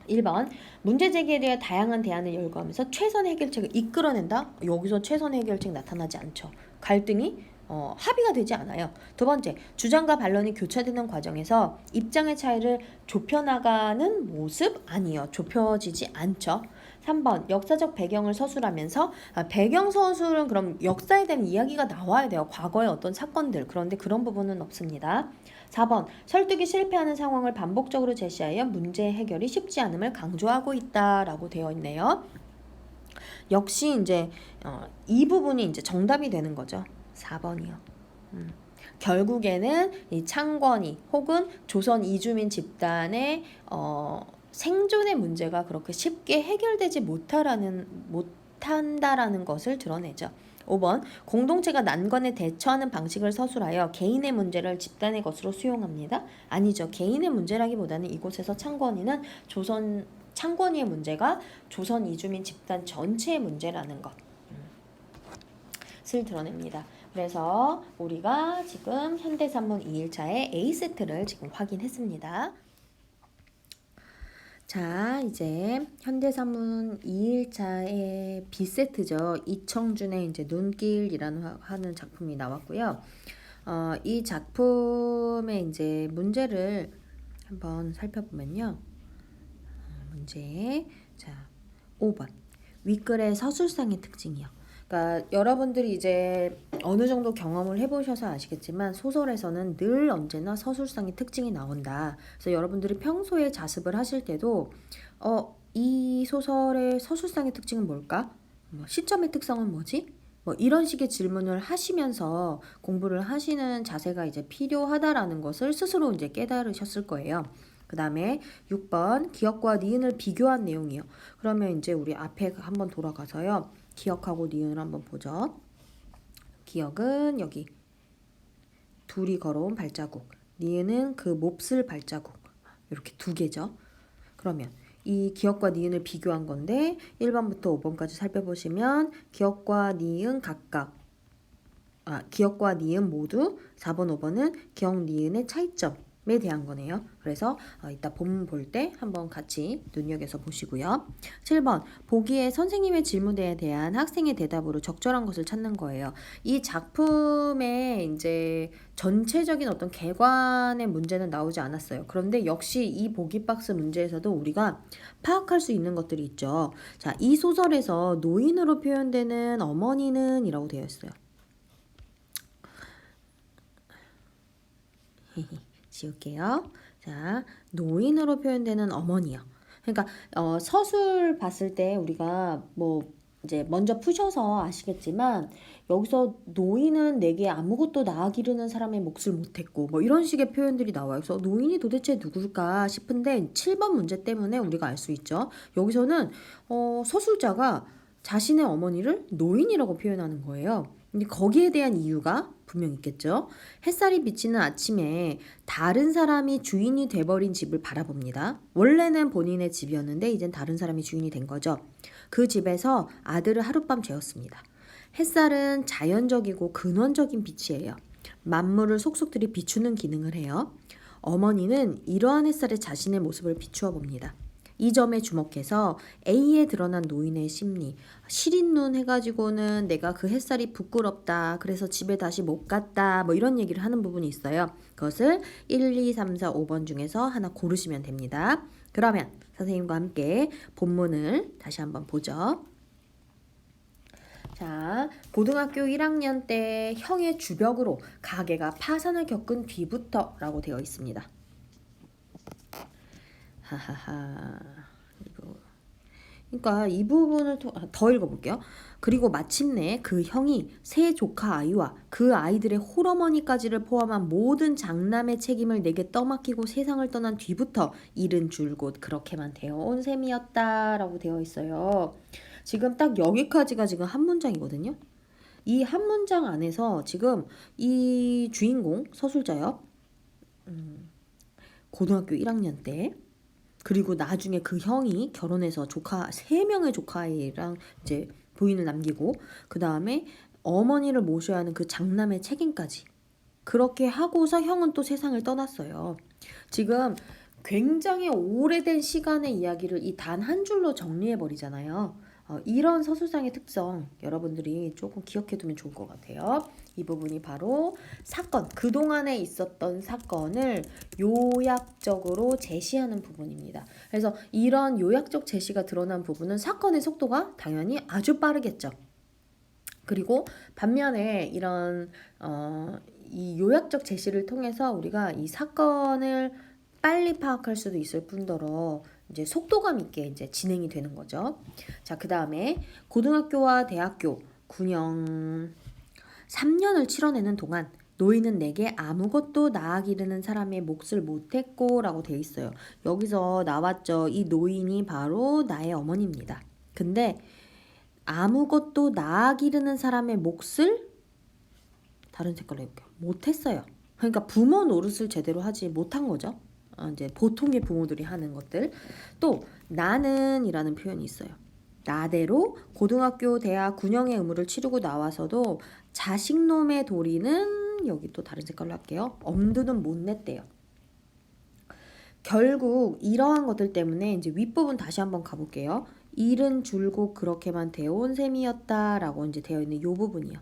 1번 문제 제기에 대해 다양한 대안을 열거하면서 최선 해결책을 이끌어낸다. 여기서 최선 해결책 나타나지 않죠. 갈등이 합의가 되지 않아요. 두 번째, 주장과 반론이 교차되는 과정에서 입장의 차이를 좁혀나가는 모습? 아니요. 좁혀지지 않죠. 3번, 역사적 배경을 서술하면서 배경 서술은 그럼 역사에 대한 이야기가 나와야 돼요. 과거의 어떤 사건들. 그런데 그런 부분은 없습니다. 4번, 설득이 실패하는 상황을 반복적으로 제시하여 문제 해결이 쉽지 않음을 강조하고 있다라고 되어 있네요. 역시 이제 이 부분이 이제 정답이 되는 거죠. 4번이요. 결국에는 이 창건이 혹은 조선 이주민 집단의 생존의 문제가 그렇게 쉽게 해결되지 못한다라는 것을 드러내죠. 5번 공동체가 난관에 대처하는 방식을 서술하여 개인의 문제를 집단의 것으로 수용합니다. 아니죠. 개인의 문제라기보다는 이곳에서 창건이의 문제가 조선 이주민 집단 전체의 문제라는 것을 드러냅니다. 그래서 우리가 지금 현대산문 2일차의 A세트를 지금 확인했습니다. 자, 이제 현대산문 2일차의 B세트죠. 이청준의 이제 눈길이라는 하는 작품이 나왔고요. 이 작품의 이제 문제를 한번 살펴보면요. 문제. 자, 5번. 윗글의 서술상의 특징이요. 그러니까 여러분들이 이제 어느 정도 경험을 해보셔서 아시겠지만 소설에서는 늘 언제나 서술상의 특징이 나온다. 그래서 여러분들이 평소에 자습을 하실 때도 이 소설의 서술상의 특징은 뭘까? 시점의 특성은 뭐지? 이런 식의 질문을 하시면서 공부를 하시는 자세가 이제 필요하다라는 것을 스스로 이제 깨달으셨을 거예요. 그 다음에 6번 기억과 니은을 비교한 내용이요. 그러면 이제 우리 앞에 한번 돌아가서요. 기억하고 니은을 한번 보죠. 기억은 여기 둘이 걸어온 발자국, 니은은 그 몹쓸 발자국, 이렇게 두 개죠. 그러면 이 기억과 니은을 비교한 건데 1번부터 5번까지 살펴보시면 기억과 니은 각각 기억과 니은 모두 4번, 5번은 기억, 니은의 차이점에 대한 거네요. 그래서 이따 본 볼 때 한번 같이 눈여겨서 보시고요. 7번 보기에 선생님의 질문에 대한 학생의 대답으로 적절한 것을 찾는 거예요. 이 작품의 이제 전체적인 어떤 개관의 문제는 나오지 않았어요. 그런데 역시 이 보기 박스 문제에서도 우리가 파악할 수 있는 것들이 있죠. 자, 이 소설에서 노인으로 표현되는 어머니는 이라고 되어 있어요. 지울게요. 자, 노인으로 표현되는 어머니요. 그러니까 서술 봤을 때 우리가 이제 먼저 푸셔서 아시겠지만 여기서 노인은 내게 아무것도 낳아 기르는 사람의 몫을 못했고 이런 식의 표현들이 나와요. 그래서 노인이 도대체 누굴까 싶은데 7번 문제 때문에 우리가 알 수 있죠. 여기서는 서술자가 자신의 어머니를 노인이라고 표현하는 거예요. 근데 거기에 대한 이유가 분명 있겠죠. 햇살이 비치는 아침에 다른 사람이 주인이 돼버린 집을 바라봅니다. 원래는 본인의 집이었는데 이젠 다른 사람이 주인이 된 거죠. 그 집에서 아들을 하룻밤 재웠습니다. 햇살은 자연적이고 근원적인 빛이에요. 만물을 속속들이 비추는 기능을 해요. 어머니는 이러한 햇살에 자신의 모습을 비추어 봅니다. 이 점에 주목해서 A에 드러난 노인의 심리, 시린 눈 해가지고는 내가 그 햇살이 부끄럽다, 그래서 집에 다시 못 갔다, 뭐 이런 얘기를 하는 부분이 있어요. 그것을 1, 2, 3, 4, 5번 중에서 하나 고르시면 됩니다. 그러면 선생님과 함께 본문을 다시 한번 보죠. 자, 고등학교 1학년 때 형의 주벽으로 가게가 파산을 겪은 뒤부터 라고 되어 있습니다. 하하하. 그러니까 이 부분을 더 읽어볼게요. 그리고 마침내 그 형이 세 조카 아이와 그 아이들의 홀어머니까지를 포함한 모든 장남의 책임을 내게 떠맡기고 세상을 떠난 뒤부터 일은 줄곧 그렇게만 되어온 셈이었다라고 되어 있어요. 지금 딱 여기까지가 지금 한 문장이거든요. 이 한 문장 안에서 지금 이 주인공 서술자요. 고등학교 1학년 때 그리고 나중에 그 형이 결혼해서 조카 3명의 조카애랑 이제 부인을 남기고 그 다음에 어머니를 모셔야 하는 그 장남의 책임까지 그렇게 하고서 형은 또 세상을 떠났어요. 지금 굉장히 오래된 시간의 이야기를 이 단 한 줄로 정리해 버리잖아요. 이런 서술상의 특성 여러분들이 조금 기억해 두면 좋을 것 같아요. 이 부분이 바로 사건, 그동안에 있었던 사건을 요약적으로 제시하는 부분입니다. 그래서 이런 요약적 제시가 드러난 부분은 사건의 속도가 당연히 아주 빠르겠죠. 그리고 반면에 이런 이 요약적 제시를 통해서 우리가 이 사건을 빨리 파악할 수도 있을 뿐더러 이제 속도감 있게 이제 진행이 되는 거죠. 자, 그 다음에 고등학교와 대학교 군영 3년을 치러내는 동안 노인은 내게 아무것도 나아기르는 사람의 몫을 못했고 라고 되어 있어요. 여기서 나왔죠. 이 노인이 바로 나의 어머니입니다. 근데 아무것도 나아기르는 사람의 몫을 다른 색깔로 해볼게요. 못했어요. 그러니까 부모 노릇을 제대로 하지 못한 거죠. 이제 보통의 부모들이 하는 것들. 또 나는이라는 표현이 있어요. 나대로 고등학교, 대학, 군영의 의무를 치르고 나와서도 자식놈의 도리는 여기 또 다른 색깔로 할게요. 엄두는 못 냈대요. 결국 이러한 것들 때문에 이제 윗부분 다시 한번 가볼게요. 일은 줄곧 그렇게만 되어온 셈이었다라고 이제 되어 있는 요 부분이요.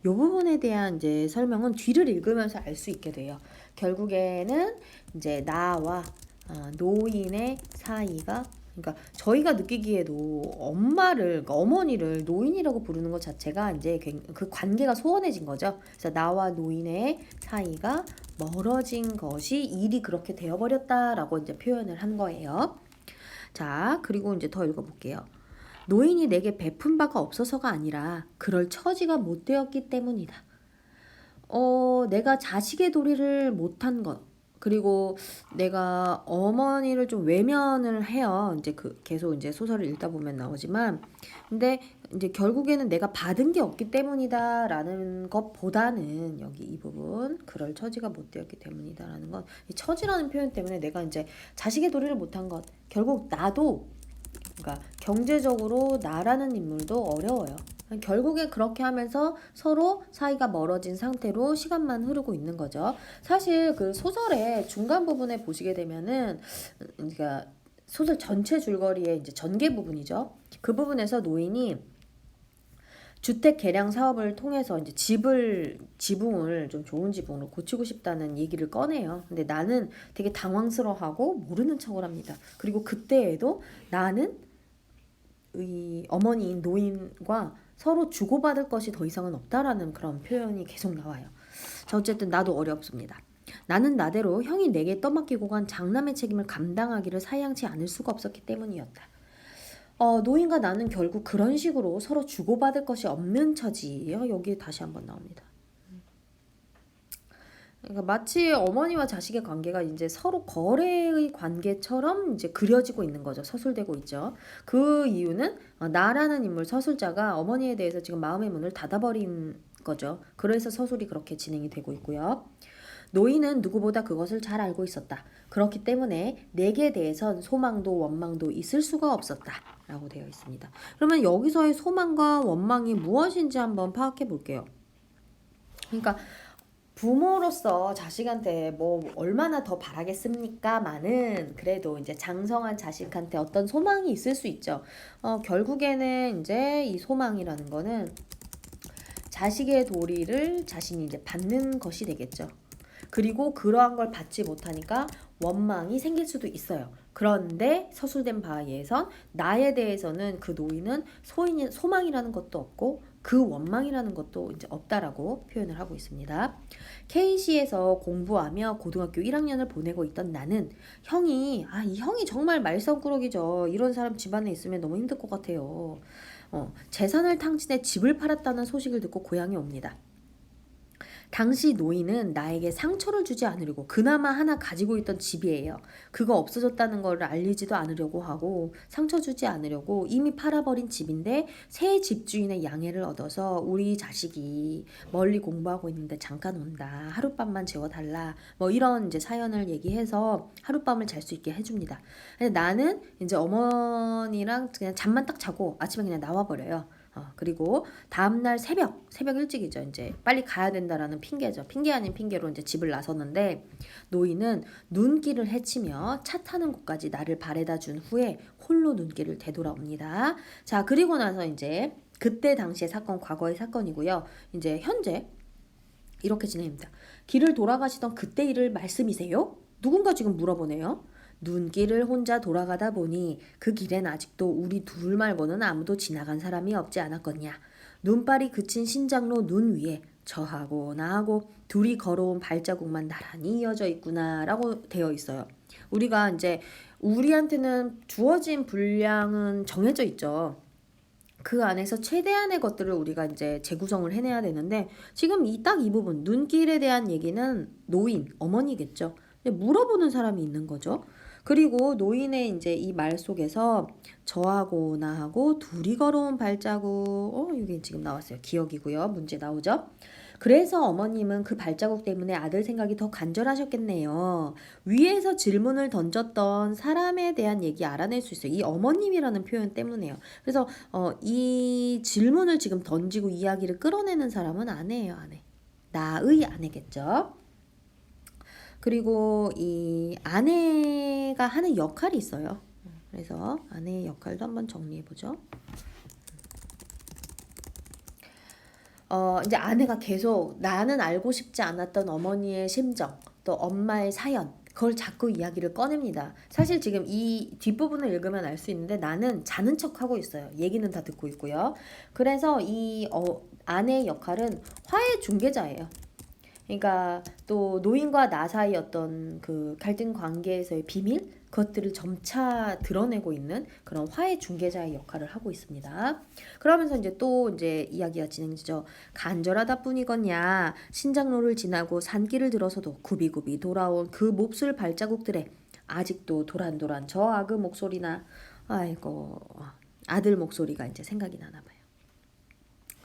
요 부분에 대한 이제 설명은 뒤를 읽으면서 알 수 있게 돼요. 결국에는 이제 나와 노인의 사이가 그러니까 저희가 느끼기에도 엄마를 그러니까 어머니를 노인이라고 부르는 것 자체가 이제 그 관계가 소원해진 거죠. 그래서 나와 노인의 사이가 멀어진 것이 일이 그렇게 되어버렸다라고 이제 표현을 한 거예요. 자, 그리고 이제 더 읽어볼게요. 노인이 내게 베푼 바가 없어서가 아니라 그럴 처지가 못 되었기 때문이다. 내가 자식의 도리를 못한 것 그리고 내가 어머니를 좀 외면을 해요. 이제 그 계속 이제 소설을 읽다 보면 나오지만 근데 이제 결국에는 내가 받은 게 없기 때문이다라는 것보다는 여기 이 부분 그럴 처지가 못 되었기 때문이다라는 것 이 처지라는 표현 때문에 내가 이제 자식의 도리를 못한 것 결국 나도 그러니까 경제적으로 나라는 인물도 어려워요. 결국에 그렇게 하면서 서로 사이가 멀어진 상태로 시간만 흐르고 있는 거죠. 사실 그 소설의 중간 부분에 보시게 되면은 그러니까 소설 전체 줄거리의 이제 전개 부분이죠. 그 부분에서 노인이 주택 개량 사업을 통해서 이제 지붕을 좀 좋은 지붕으로 고치고 싶다는 얘기를 꺼내요. 근데 나는 되게 당황스러워하고 모르는 척을 합니다. 그리고 그때에도 나는 이 어머니인 노인과 서로 주고받을 것이 더 이상은 없다라는 그런 표현이 계속 나와요. 자, 어쨌든 나도 어렵습니다. 나는 나대로 형이 내게 떠맡기고 간 장남의 책임을 감당하기를 사양치 않을 수가 없었기 때문이었다. 노인과 나는 결국 그런 식으로 서로 주고받을 것이 없는 처지예요. 여기 다시 한번 나옵니다. 그러니까 마치 어머니와 자식의 관계가 이제 서로 거래의 관계처럼 이제 그려지고 있는 거죠. 서술되고 있죠. 그 이유는 나라는 인물 서술자가 어머니에 대해서 지금 마음의 문을 닫아버린 거죠. 그래서 서술이 그렇게 진행이 되고 있고요. 노인은 누구보다 그것을 잘 알고 있었다. 그렇기 때문에 내게 대해선 소망도 원망도 있을 수가 없었다. 라고 되어 있습니다. 그러면 여기서의 소망과 원망이 무엇인지 한번 파악해 볼게요. 그러니까 부모로서 자식한테 뭐 얼마나 더 바라겠습니까만은 그래도 이제 장성한 자식한테 어떤 소망이 있을 수 있죠. 결국에는 이제 이 소망이라는 거는 자식의 도리를 자신이 이제 받는 것이 되겠죠. 그리고 그러한 걸 받지 못하니까 원망이 생길 수도 있어요. 그런데 서술된 바에 의해선 나에 대해서는 그 노인은 소망이라는 것도 없고 그 원망이라는 것도 이제 없다라고 표현을 하고 있습니다. KC에서 공부하며 고등학교 1학년을 보내고 있던 나는 이 형이 정말 말썽꾸러기죠. 이런 사람 집안에 있으면 너무 힘들 것 같아요. 재산을 탕진해 집을 팔았다는 소식을 듣고 고향에 옵니다. 당시 노인은 나에게 상처를 주지 않으려고 그나마 하나 가지고 있던 집이에요. 그거 없어졌다는 걸 알리지도 않으려고 하고 상처 주지 않으려고 이미 팔아버린 집인데 새 집주인의 양해를 얻어서 우리 자식이 멀리 공부하고 있는데 잠깐 온다. 하룻밤만 재워달라. 뭐 이런 이제 사연을 얘기해서 하룻밤을 잘 수 있게 해줍니다. 근데 나는 이제 어머니랑 그냥 잠만 딱 자고 아침에 그냥 나와버려요. 그리고 다음날 새벽 일찍이죠. 이제 빨리 가야 된다라는 핑계죠. 핑계 아닌 핑계로 이제 집을 나섰는데 노인은 눈길을 헤치며 차 타는 곳까지 나를 바래다 준 후에 홀로 눈길을 되돌아옵니다. 자, 그리고 나서 이제 그때 당시의 사건, 과거의 사건이고요. 이제 현재 이렇게 진행됩니다. 길을 돌아가시던 그때 일을 말씀이세요? 누군가 지금 물어보네요. 눈길을 혼자 돌아가다 보니 그 길엔 아직도 우리 둘 말고는 아무도 지나간 사람이 없지 않았겠냐. 눈발이 그친 신장로 눈 위에 저하고 나하고 둘이 걸어온 발자국만 나란히 이어져 있구나라고 되어 있어요. 우리가 이제 우리한테는 주어진 분량은 정해져 있죠. 그 안에서 최대한의 것들을 우리가 이제 재구성을 해내야 되는데 지금 이 부분 눈길에 대한 얘기는 노인, 어머니겠죠. 물어보는 사람이 있는 거죠. 그리고 노인의 이제 이 말 속에서 저하고 나하고 둘이 걸어온 발자국, 이게 지금 나왔어요. 기억이고요. 문제 나오죠. 그래서 어머님은 그 발자국 때문에 아들 생각이 더 간절하셨겠네요. 위에서 질문을 던졌던 사람에 대한 얘기 알아낼 수 있어요. 이 어머님이라는 표현 때문에요. 그래서 이 질문을 지금 던지고 이야기를 끌어내는 사람은 아내예요, 아내. 나의 아내겠죠. 그리고 이 아내가 하는 역할이 있어요. 그래서 아내의 역할도 한번 정리해 보죠. 이제 아내가 계속 나는 알고 싶지 않았던 어머니의 심정, 또 엄마의 사연, 그걸 자꾸 이야기를 꺼냅니다. 사실 지금 이 뒷부분을 읽으면 알 수 있는데 나는 자는 척하고 있어요. 얘기는 다 듣고 있고요. 그래서 이 아내의 역할은 화해 중개자예요. 그러니까 또 노인과 나 사이 어떤 그 갈등 관계에서의 비밀 그것들을 점차 드러내고 있는 그런 화해 중개자의 역할을 하고 있습니다. 그러면서 이제 또 이제 이야기가 진행되죠. 간절하다 뿐이겠냐. 신장로를 지나고 산길을 들어서도 굽이굽이 돌아온 그 몹쓸 발자국들에 아직도 도란도란 저 아그 목소리나 아이고 아들 목소리가 이제 생각이 나나 봐요.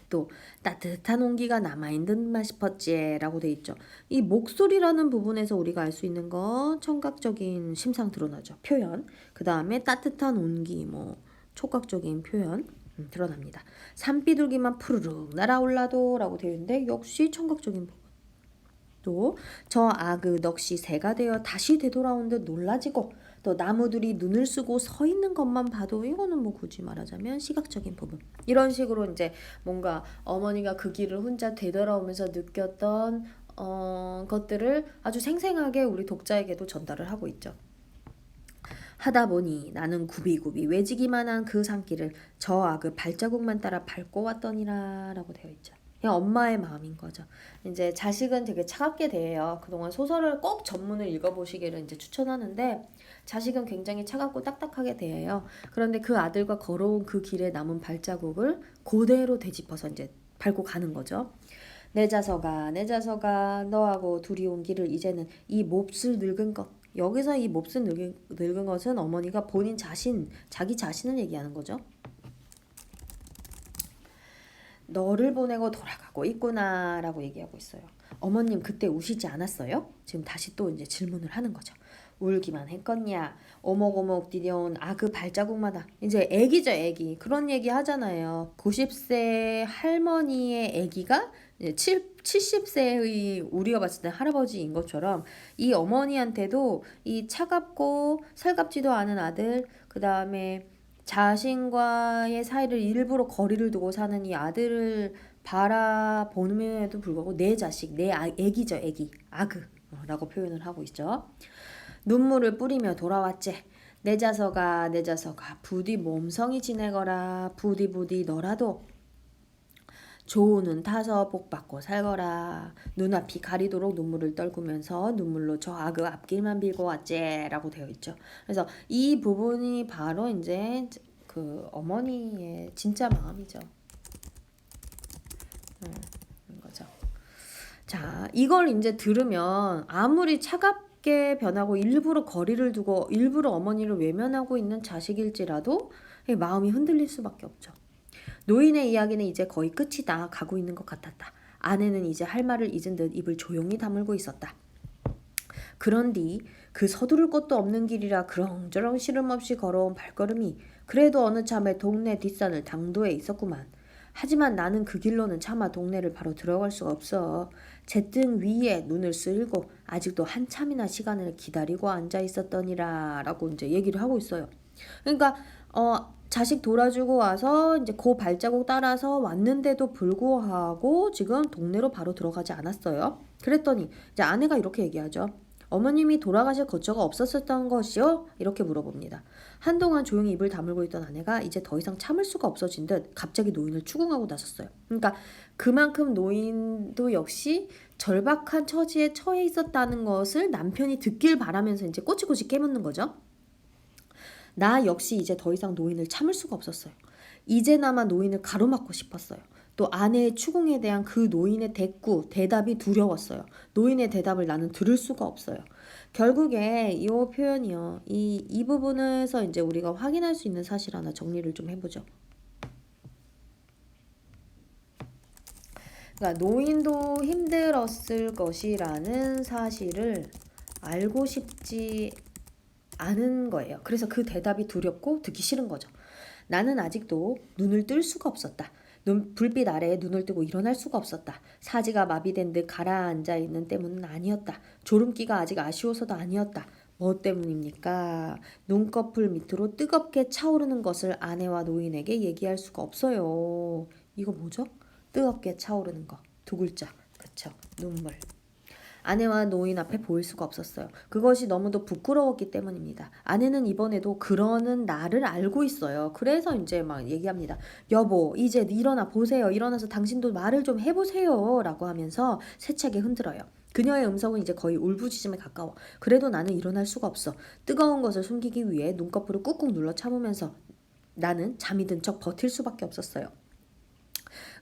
또 따뜻한 온기가 남아있는 듯만 싶었지 라고 돼 있죠. 이 목소리라는 부분에서 우리가 알 수 있는 건 청각적인 심상 드러나죠. 표현. 그 다음에 따뜻한 온기, 뭐 촉각적인 표현 드러납니다. 산비둘기만 푸르륵 날아올라도 라고 되어 있는데 역시 청각적인 부분. 또 저 아그 넋이 새가 되어 다시 되돌아온 듯 놀라지고 또 나무들이 눈을 쓰고 서 있는 것만 봐도 이거는 뭐 굳이 말하자면 시각적인 부분. 이런 식으로 이제 뭔가 어머니가 그 길을 혼자 되돌아오면서 느꼈던 것들을 아주 생생하게 우리 독자에게도 전달을 하고 있죠. 하다 보니 나는 굽이굽이 외지기만 한 그 산길을 저 아그 발자국만 따라 밟고 왔더니라 라고 되어 있죠. 그냥 엄마의 마음인 거죠. 이제 자식은 되게 차갑게 대해요. 그동안 소설을 꼭 전문을 읽어보시기를 이제 추천하는데 자식은 굉장히 차갑고 딱딱하게 대해요. 그런데 그 아들과 걸어온 그 길에 남은 발자국을 그대로 되짚어서 이제 밟고 가는 거죠. 내 자석아 내 자석아 너하고 둘이 온 길을 이제는 이 몹쓸 늙은 것 여기서 이 몹쓸 늙은 것은 어머니가 본인 자신 자기 자신을 얘기하는 거죠. 너를 보내고 돌아가고 있구나 라고 얘기하고 있어요. 어머님 그때 우시지 않았어요? 지금 다시 또 이제 질문을 하는 거죠. 울기만 했겠냐. 오목오목 디뎌온 그 발자국마다 이제 애기죠 애기. 그런 얘기 하잖아요. 90세 할머니의 애기가 70세의 우리가 봤을 때 할아버지인 것처럼 이 어머니한테도 이 차갑고 살갑지도 않은 아들 그 다음에 자신과의 사이를 일부러 거리를 두고 사는 이 아들을 바라보는에도 불구하고 내 자식, 내 애기죠, 애기, 아그라고 표현을 하고 있죠. 눈물을 뿌리며 돌아왔지. 내 자석아, 내 자석아, 부디 몸성이 지내거라. 부디 너라도 조우는 복 받고 살거라. 눈앞이 가리도록 눈물을 떨구면서 눈물로 저 앞길만 빌고 왔제라고 되어 있죠. 그래서 이 부분이 바로 이제 그 어머니의 진짜 마음이죠. 거죠. 자, 이걸 이제 들으면 아무리 차갑게 변하고 일부러 거리를 두고 일부러 어머니를 외면하고 있는 자식일지라도 마음이 흔들릴 수밖에 없죠. 노인의 이야기는 이제 거의 끝이 다 가고 있는 것 같았다. 아내는 이제 할 말을 잊은 듯 입을 조용히 다물고 있었다. 그런디 그 서두를 곳도 없는 길이라 그렁저렁 시름없이 걸어온 발걸음이 그래도 어느 참에 동네 뒷산을 당도해 있었구만. 하지만 나는 그 길로는 차마 동네를 바로 들어갈 수가 없어. 잿등 위에 눈을 쓸고 아직도 한참이나 시간을 기다리고 앉아 있었더니라 라고 이제 얘기를 하고 있어요. 그러니까 자식 돌아주고 와서 이제 그 발자국 따라서 왔는데도 불구하고 지금 동네로 바로 들어가지 않았어요. 그랬더니 이제 아내가 이렇게 얘기하죠. 어머님이 돌아가실 거처가 없었던 것이요? 이렇게 물어봅니다. 한동안 조용히 입을 다물고 있던 아내가 이제 더 이상 참을 수가 없어진 듯 갑자기 노인을 추궁하고 나섰어요. 그러니까 그만큼 노인도 역시 절박한 처지에 처해 있었다는 것을 남편이 듣길 바라면서 이제 꼬치꼬치 깨묻는 거죠. 나 역시 이제 더 이상 노인을 참을 수가 없었어요. 이제나마 노인을 가로막고 싶었어요. 또 아내의 추궁에 대한 그 노인의 대답이 두려웠어요. 노인의 대답을 나는 들을 수가 없어요. 결국에 이 표현이요. 이 부분에서 이제 우리가 확인할 수 있는 사실 하나 정리를 좀 해보죠. 그러니까 노인도 힘들었을 것이라는 사실을 알고 싶지 않은 거예요. 그래서 그 대답이 두렵고 듣기 싫은 거죠. 나는 아직도 눈을 뜰 수가 없었다. 불빛 아래에 눈을 뜨고 일어날 수가 없었다. 사지가 마비된 듯 가라앉아 있는 때문은 아니었다. 졸음기가 아직 아쉬워서도 아니었다. 뭐 때문입니까? 눈꺼풀 밑으로 뜨겁게 차오르는 것을 아내와 노인에게 얘기할 수가 없어요. 이거 뭐죠? 뜨겁게 차오르는 거. 두 글자. 그쵸? 눈물. 아내와 노인 앞에 보일 수가 없었어요. 그것이 너무도 부끄러웠기 때문입니다. 아내는 이번에도 그러는 나를 알고 있어요. 그래서 이제 막 얘기합니다. 여보, 이제 일어나 보세요. 일어나서 당신도 말을 좀 해보세요. 라고 하면서 세차게 흔들어요. 그녀의 음성은 이제 거의 울부짖음에 가까워. 그래도 나는 일어날 수가 없어. 뜨거운 것을 숨기기 위해 눈꺼풀을 꾹꾹 눌러 참으면서 나는 잠이 든 척 버틸 수밖에 없었어요.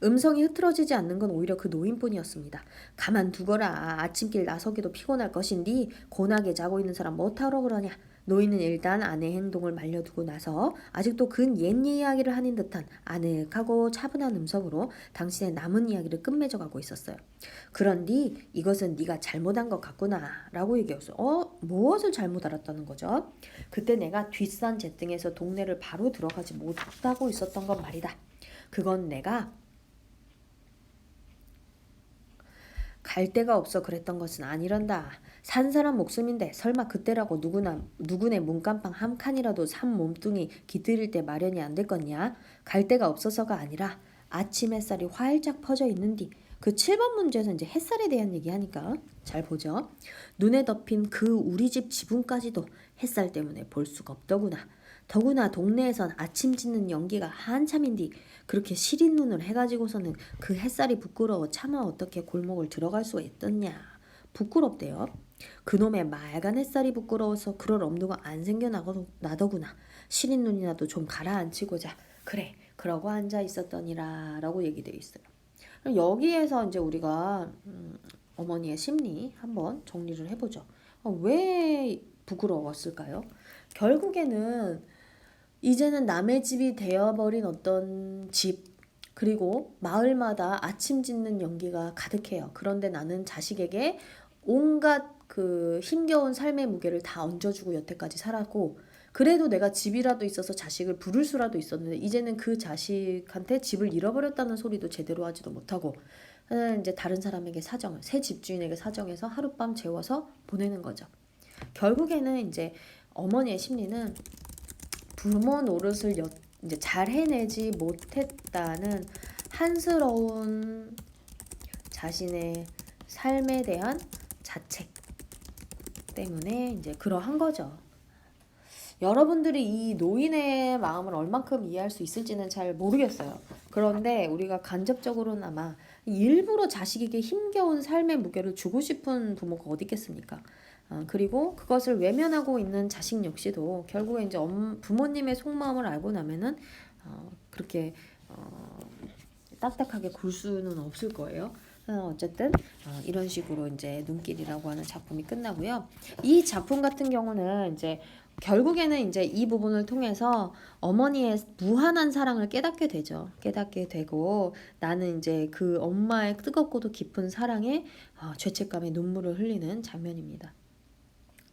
음성이 흐트러지지 않는 건 오히려 그 노인뿐이었습니다. 가만두거라. 아침길 나서기도 피곤할 것인디 고나게 자고 있는 사람 뭐하러 그러냐. 노인은 일단 아내의 행동을 말려두고 나서 아직도 근 옛 이야기를 하는 듯한 아늑하고 차분한 음성으로 당신의 남은 이야기를 끝맺어가고 있었어요. 그런디 이것은 네가 잘못한 것 같구나 라고 얘기했어요. 무엇을 잘못 알았다는 거죠? 그때 내가 뒷산 제등에서 동네를 바로 들어가지 못하고 있었던 건 말이다. 그건 내가 갈 데가 없어 그랬던 것은 아니란다. 산 사람 목숨인데 설마 그때라고 누구네 문간방 한 칸이라도 산 몸뚱이 깃들일 때 마련이 안 됐겠냐? 갈 데가 없어서가 아니라 아침 햇살이 활짝 퍼져 있는디. 그 7번 문제에서 이제 햇살에 대한 얘기하니까 잘 보죠. 눈에 덮인 그 우리 집 지붕까지도 햇살 때문에 볼 수가 없더구나. 더구나 동네에선 아침 짓는 연기가 한참인디 그렇게 시린 눈을 해가지고서는 그 햇살이 부끄러워 차마 어떻게 골목을 들어갈 수가 있겠냐. 부끄럽대요. 그놈의 말간 햇살이 부끄러워서 그럴 엄두가 안 생겨나더구나. 시린 눈이라도 좀 가라앉히고자 그래 그러고 앉아 있었더니라 라고 얘기되어 있어요. 여기에서 이제 우리가 어머니의 심리 한번 정리를 해보죠. 왜 부끄러웠을까요? 결국에는 이제는 남의 집이 되어버린 어떤 집, 그리고 마을마다 아침 짓는 연기가 가득해요. 그런데 나는 자식에게 온갖 그 힘겨운 삶의 무게를 다 얹어주고 여태까지 살았고, 그래도 내가 집이라도 있어서 자식을 부를 수라도 있었는데 이제는 그 자식한테 집을 잃어버렸다는 소리도 제대로 하지도 못하고, 이제 다른 사람에게 사정을, 새 집주인에게 사정해서 하룻밤 재워서 보내는 거죠. 결국에는 이제 어머니의 심리는 부모 노릇을 이제 잘 해내지 못했다는 한스러운 자신의 삶에 대한 자책 때문에 이제 그러한 거죠. 여러분들이 이 노인의 마음을 얼만큼 이해할 수 있을지는 잘 모르겠어요. 그런데 우리가 간접적으로나마 일부러 자식에게 힘겨운 삶의 무게를 주고 싶은 부모가 어디 있겠습니까? 그리고 그것을 외면하고 있는 자식 역시도 결국에 이제 부모님의 속마음을 알고 나면은 그렇게 딱딱하게 굴 수는 없을 거예요. 어쨌든 이런 식으로 이제 눈길이라고 하는 작품이 끝나고요. 이 작품 같은 경우는 이제 결국에는 이제 이 부분을 통해서 어머니의 무한한 사랑을 깨닫게 되죠. 깨닫게 되고 나는 이제 그 엄마의 뜨겁고도 깊은 사랑에 죄책감에 눈물을 흘리는 장면입니다.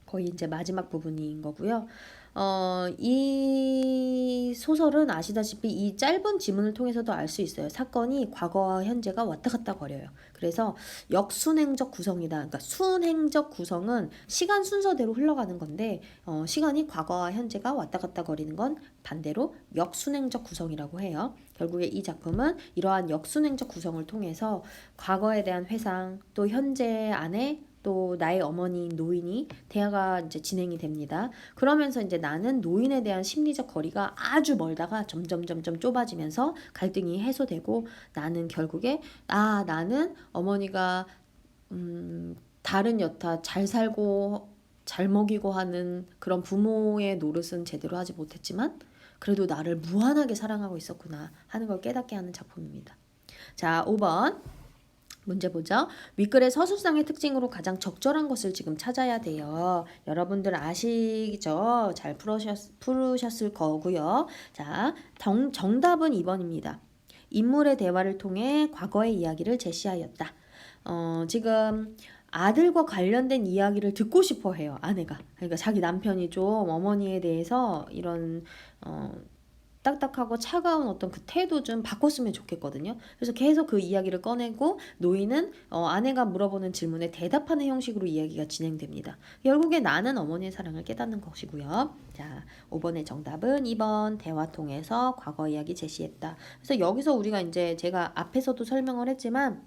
거의 이제 마지막 부분인 거고요. 이 소설은 아시다시피 이 짧은 지문을 통해서도 알 수 있어요. 사건이 과거와 현재가 왔다 갔다 거려요. 그래서 역순행적 구성이다. 그러니까 순행적 구성은 시간 순서대로 흘러가는 건데 시간이 과거와 현재가 왔다 갔다 거리는 건 반대로 역순행적 구성이라고 해요. 결국에 이 작품은 이러한 역순행적 구성을 통해서 과거에 대한 회상, 또 현재 안에 또 나의 어머니 노인이 대화가 이제 진행이 됩니다. 그러면서 이제 나는 노인에 대한 심리적 거리가 아주 멀다가 점점 좁아지면서 갈등이 해소되고 나는 결국에 나는 어머니가 다른 여타 잘 살고 잘 먹이고 하는 그런 부모의 노릇은 제대로 하지 못했지만 그래도 나를 무한하게 사랑하고 있었구나 하는 걸 깨닫게 하는 작품입니다. 자, 5번 문제 보죠. 윗글의 서술상의 특징으로 가장 적절한 것을 지금 찾아야 돼요. 여러분들 아시죠? 잘 풀으셨을 거고요. 자, 정답은 2번입니다. 인물의 대화를 통해 과거의 이야기를 제시하였다. 지금 아들과 관련된 이야기를 듣고 싶어 해요, 아내가. 그러니까 자기 남편이 좀 어머니에 대해서 이런 딱딱하고 차가운 어떤 그 태도 좀 바꿨으면 좋겠거든요. 그래서 계속 그 이야기를 꺼내고 노인은 아내가 물어보는 질문에 대답하는 형식으로 이야기가 진행됩니다. 결국에 나는 어머니의 사랑을 깨닫는 것이고요. 자, 5번의 정답은 2번 대화 통해서 과거 이야기 제시했다. 그래서 여기서 우리가 이제 제가 앞에서도 설명을 했지만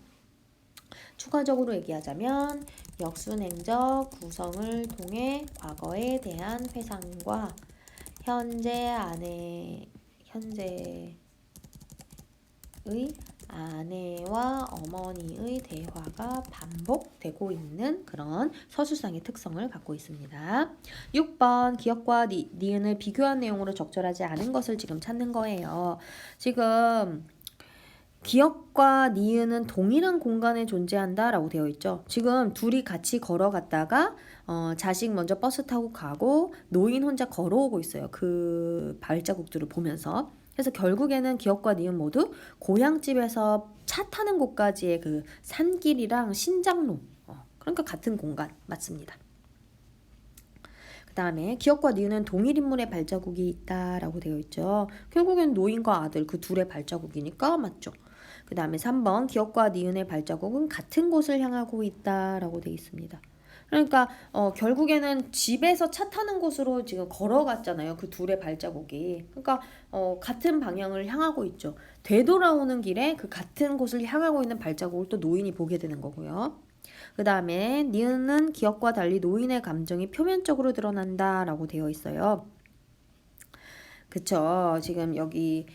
추가적으로 얘기하자면 역순행적 구성을 통해 과거에 대한 회상과 현재의 아내와 어머니의 대화가 반복되고 있는 그런 서술상의 특성을 갖고 있습니다. 6번 기억과 니은을 비교한 내용으로 적절하지 않은 것을 지금 찾는 거예요. 지금 기억과 니은은 동일한 공간에 존재한다 라고 되어 있죠. 지금 둘이 같이 걸어갔다가 자식 먼저 버스 타고 가고 노인 혼자 걸어오고 있어요. 그 발자국들을 보면서. 그래서 결국에는 기억과 니은 모두 고향집에서 차 타는 곳까지의 그 산길이랑 신장로, 그러니까 같은 공간 맞습니다. 그 다음에 기억과 니은은 동일 인물의 발자국이 있다라고 되어 있죠. 결국엔 노인과 아들 그 둘의 발자국이니까 맞죠. 그 다음에 3번 기억과 니은의 발자국은 같은 곳을 향하고 있다라고 되어 있습니다. 그러니까 결국에는 집에서 차 타는 곳으로 지금 걸어갔잖아요. 그 둘의 발자국이. 그러니까 같은 방향을 향하고 있죠. 되돌아오는 길에 그 같은 곳을 향하고 있는 발자국을 또 노인이 보게 되는 거고요. 그 다음에 니은은 기억과 달리 노인의 감정이 표면적으로 드러난다라고 되어 있어요. 그쵸. 지금 여기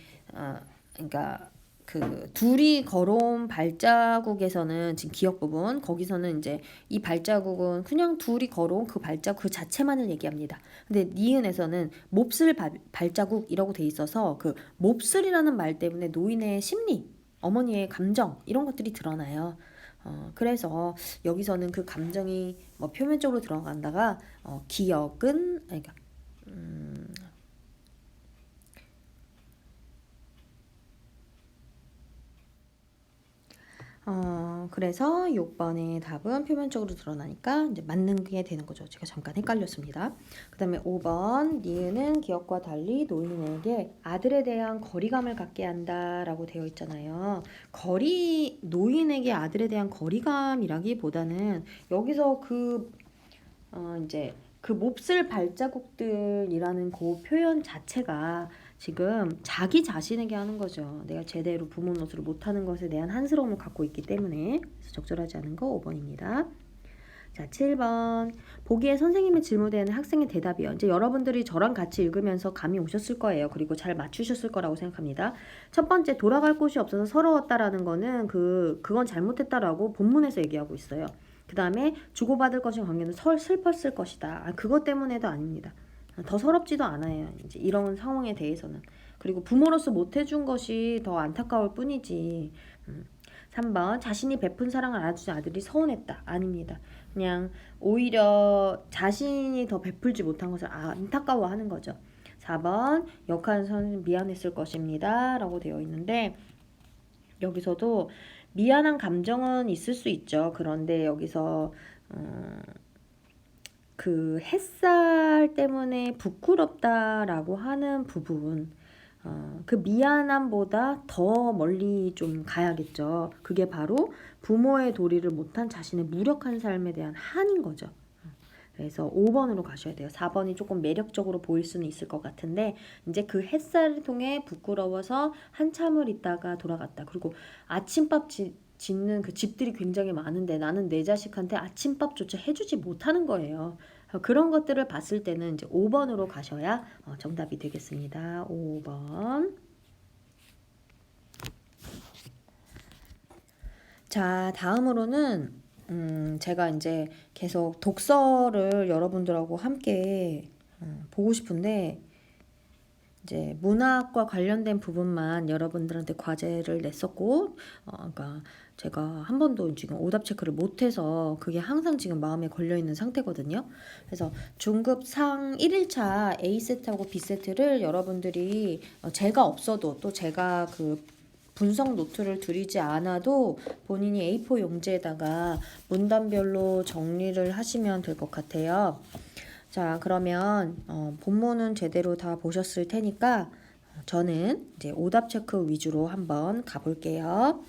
그러니까 그 둘이 걸어온 발자국에서는 지금 기억 부분 거기서는 이제 이 발자국은 그냥 둘이 걸어온 그 발자국 그 자체만을 얘기합니다. 근데 니은에서는 몹쓸 발자국이라고 돼 있어서 그 몹쓸이라는 말 때문에 노인의 심리 어머니의 감정 이런 것들이 드러나요. 그래서 여기서는 그 감정이 뭐 표면적으로 들어간다가 기억은 그러니까 그래서 6번의 답은 표면적으로 드러나니까 이제 맞는 게 되는 거죠. 제가 잠깐 헷갈렸습니다. 그 다음에 5번 니은은 기억과 달리 노인에게 아들에 대한 거리감을 갖게 한다라고 되어 있잖아요. 노인에게 아들에 대한 거리감이라기보다는 여기서 이제 그 몹쓸 발자국들이라는 그 표현 자체가 지금 자기 자신에게 하는 거죠. 내가 제대로 부모 노릇을 못하는 것에 대한 한스러움을 갖고 있기 때문에. 그래서 적절하지 않은 거 5번입니다. 자, 7번. 보기에 선생님의 질문에 대한 학생의 대답이요. 이제 여러분들이 저랑 같이 읽으면서 감이 오셨을 거예요. 그리고 잘 맞추셨을 거라고 생각합니다. 첫 번째, 돌아갈 곳이 없어서 서러웠다라는 거는 그건 잘못했다라고 본문에서 얘기하고 있어요. 그 다음에 주고받을 것인 관계는 슬펐을 것이다. 그것 때문에도 아닙니다. 더 서럽지도 않아요. 이제 이런 상황에 대해서는. 그리고 부모로서 못해준 것이 더 안타까울 뿐이지. 3번 자신이 베푼 사랑을 알아주지 아들이 서운했다. 아닙니다. 그냥 오히려 자신이 더 베풀지 못한 것을 안타까워하는 거죠. 4번 역할은 선생님 미안했을 것입니다. 라고 되어 있는데 여기서도 미안한 감정은 있을 수 있죠. 그런데 여기서 그 햇살 때문에 부끄럽다라고 하는 부분 그 미안함보다 더 멀리 좀 가야겠죠. 그게 바로 부모의 도리를 못한 자신의 무력한 삶에 대한 한인 거죠. 그래서 5번으로 가셔야 돼요. 4번이 조금 매력적으로 보일 수는 있을 것 같은데 이제 그 햇살을 통해 부끄러워서 한참을 있다가 돌아갔다. 그리고 아침밥 짓는 그 집들이 굉장히 많은데 나는 내 자식한테 아침밥조차 해주지 못하는 거예요. 그런 것들을 봤을 때는 이제 5번으로 가셔야 정답이 되겠습니다. 5번. 자, 다음으로는 제가 이제 계속 독서를 여러분들하고 함께 보고 싶은데 이제 문학과 관련된 부분만 여러분들한테 과제를 냈었고 그러니까 제가 한 번도 지금 오답 체크를 못해서 그게 항상 지금 마음에 걸려있는 상태거든요. 그래서 중급 상 1일차 A세트하고 B세트를 여러분들이 제가 없어도 또 제가 그 분석 노트를 드리지 않아도 본인이 A4 용지에다가 문단별로 정리를 하시면 될 것 같아요. 자, 그러면 본문은 제대로 다 보셨을 테니까 저는 이제 오답 체크 위주로 한번 가볼게요.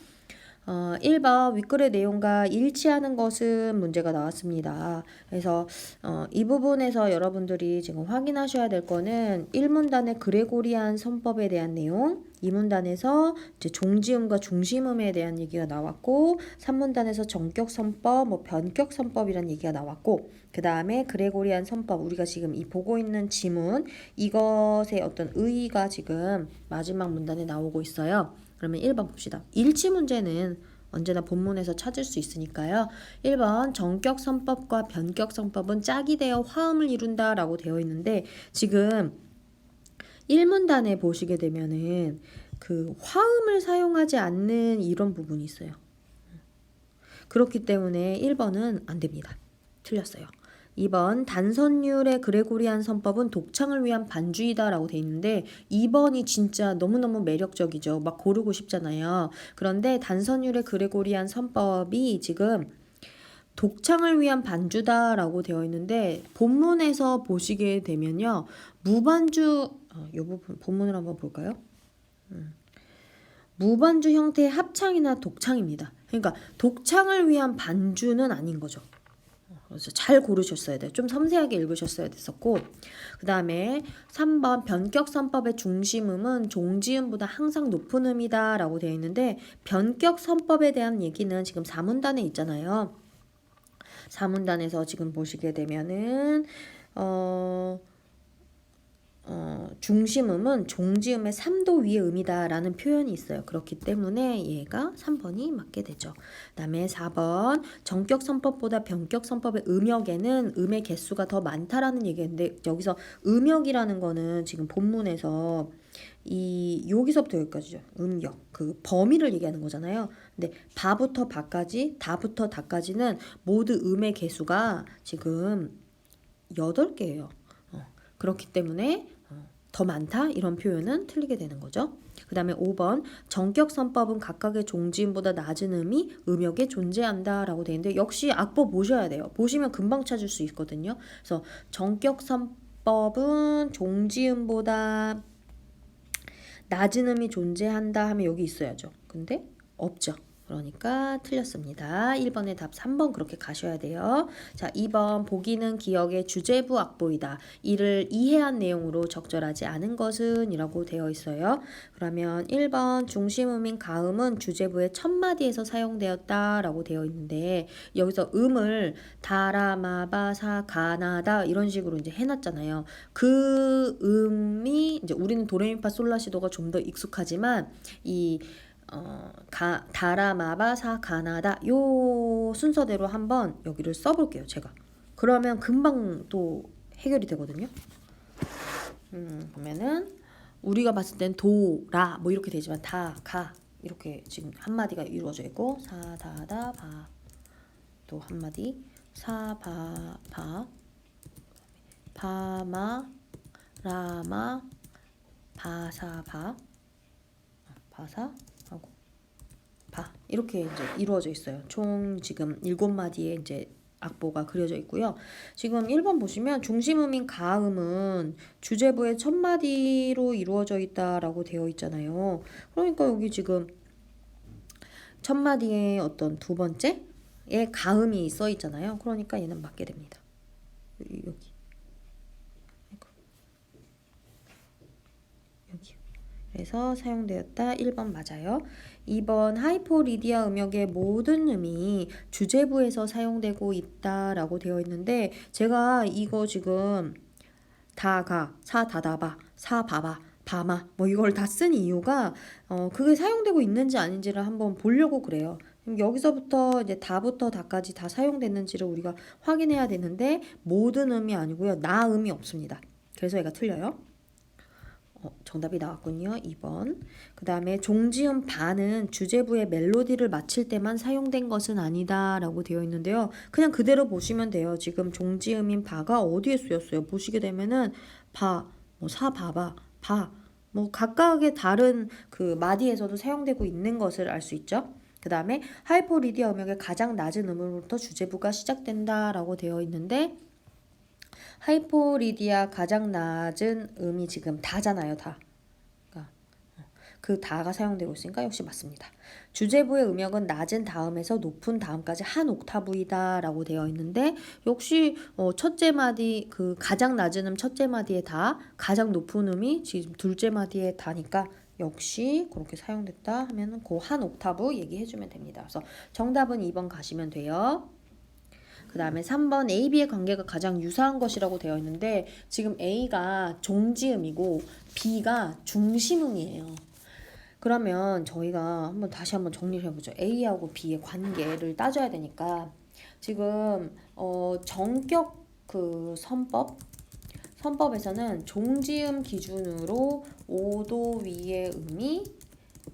1번 윗글의 내용과 일치하는 것은 문제가 나왔습니다. 그래서 이 부분에서 여러분들이 지금 확인하셔야 될 거는 1문단의 그레고리안 선법에 대한 내용, 2문단에서 이제 종지음과 중심음에 대한 얘기가 나왔고 3문단에서 전격 선법, 변격 선법이라는 얘기가 나왔고 그 다음에 그레고리안 선법 우리가 지금 이 보고 있는 지문 이것의 어떤 의의가 지금 마지막 문단에 나오고 있어요. 그러면 1번 봅시다. 일치 문제는 언제나 본문에서 찾을 수 있으니까요. 1번 전격 선법과 변격 선법은 짝이 되어 화음을 이룬다 라고 되어 있는데 지금 1문단에 보시게 되면은 그 화음을 사용하지 않는 이런 부분이 있어요. 그렇기 때문에 1번은 안 됩니다. 틀렸어요. 2번 단선율의 그레고리안 선법은 독창을 위한 반주이다 라고 돼 있는데 2번이 진짜 너무너무 매력적이죠. 막 고르고 싶잖아요. 그런데 단선율의 그레고리안 선법이 지금 독창을 위한 반주다 라고 되어 있는데 본문에서 보시게 되면요. 무반주 이 부분 본문을 한번 볼까요? 무반주 형태의 합창이나 독창입니다. 그러니까 독창을 위한 반주는 아닌 거죠. 그래서 잘 고르셨어야 돼요. 좀 섬세하게 읽으셨어야 됐었고 그 다음에 3번 변격 선법의 중심음은 종지음보다 항상 높은 음이다 라고 되어 있는데 변격 선법에 대한 얘기는 지금 4문단에 있잖아요. 4문단에서 지금 보시게 되면은 중심음은 종지음의 3도 위의 음이다 라는 표현이 있어요. 그렇기 때문에 얘가 3번이 맞게 되죠. 그 다음에 4번 전격 선법보다 변격 선법의 음역에는 음의 개수가 더 많다라는 얘기인데 여기서 음역이라는 거는 지금 본문에서 이 여기서부터 여기까지죠. 음역 그 범위를 얘기하는 거잖아요. 근데 바부터 바까지 다부터 다까지는 모두 음의 개수가 지금 8개예요. 그렇기 때문에 더 많다 이런 표현은 틀리게 되는 거죠. 그 다음에 5번 정격선법은 각각의 종지음보다 낮은 음이 음역에 존재한다 라고 되어 있는데 역시 악보 보셔야 돼요. 보시면 금방 찾을 수 있거든요. 그래서 정격선법은 종지음보다 낮은 음이 존재한다 하면 여기 있어야죠. 근데 없죠. 그러니까 틀렸습니다. 1번의 답 3번 그렇게 가셔야 돼요. 자, 2번 보기는 기억의 주제부 악보이다. 이를 이해한 내용으로 적절하지 않은 것은 이라고 되어 있어요. 그러면 1번 중심음인 가음은 주제부의 첫 마디에서 사용되었다 라고 되어 있는데 여기서 음을 다라마바사 가나다 이런 식으로 이제 해놨잖아요. 그 음이 이제 우리는 도레미파솔라시도가 좀 더 익숙하지만 이 다라마바사 가나다 요 순서대로 한번 여기를 써볼게요. 제가 그러면 금방 또 해결이 되거든요. 그러면은 우리가 봤을 땐 도라 뭐 이렇게 되지만 다 가 이렇게 지금 한마디가 이루어져 있고 사다다 바 또 한마디 사바 바 바마 라마 바사바 바사 하고 바 이렇게 이제 이루어져 있어요. 총 지금 7마디의 이제 악보가 그려져 있고요. 지금 1번 보시면 중심음인 가음은 주제부의 첫 마디로 이루어져 있다라고 되어 있잖아요. 그러니까 여기 지금 첫 마디에 어떤 두 번째에 가음이 써 있잖아요. 그러니까 얘는 맞게 됩니다. 여기 그래서 사용되었다 1번 맞아요. 2번 하이포리디아 음역의 모든 음이 주제부에서 사용되고 있다라고 되어 있는데 제가 이거 지금 다가, 사다다바, 사바바, 바마 뭐 이걸 다 쓴 이유가 그게 사용되고 있는지 아닌지를 한번 보려고 그래요. 여기서부터 이제 다부터 다까지 다 사용됐는지를 우리가 확인해야 되는데 모든 음이 아니고요. 나 음이 없습니다. 그래서 얘가 틀려요. 정답이 나왔군요. 2번. 그 다음에 종지음 바는 주제부의 멜로디를 마칠 때만 사용된 것은 아니다 라고 되어 있는데요. 그냥 그대로 보시면 돼요. 지금 종지음인 바가 어디에 쓰였어요? 보시게 되면은 바, 뭐 사바바, 바, 뭐 각각의 다른 그 마디에서도 사용되고 있는 것을 알 수 있죠. 그 다음에 하이포리디아 음역의 가장 낮은 음으로부터 주제부가 시작된다 라고 되어 있는데 하이포리디아 가장 낮은 음이 지금 다잖아요. 다. 그러니까 그 다가 사용되고 있으니까 역시 맞습니다. 주제부의 음역은 낮은 다음에서 높은 다음까지 한 옥타브이다 라고 되어 있는데 역시 첫째 마디 그 가장 낮은 음 첫째 마디에 다 가장 높은 음이 지금 둘째 마디에 다니까 역시 그렇게 사용됐다 하면은 그 한 옥타브 얘기해주면 됩니다. 그래서 정답은 2번 가시면 돼요. 그 다음에 3번 A, B의 관계가 가장 유사한 것이라고 되어 있는데 지금 A가 종지음이고 B가 중심음이에요. 그러면 저희가 다시 한번 정리를 해보죠. A하고 B의 관계를 따져야 되니까 지금 정격 그 선법에서는 종지음 기준으로 5도 위의 음이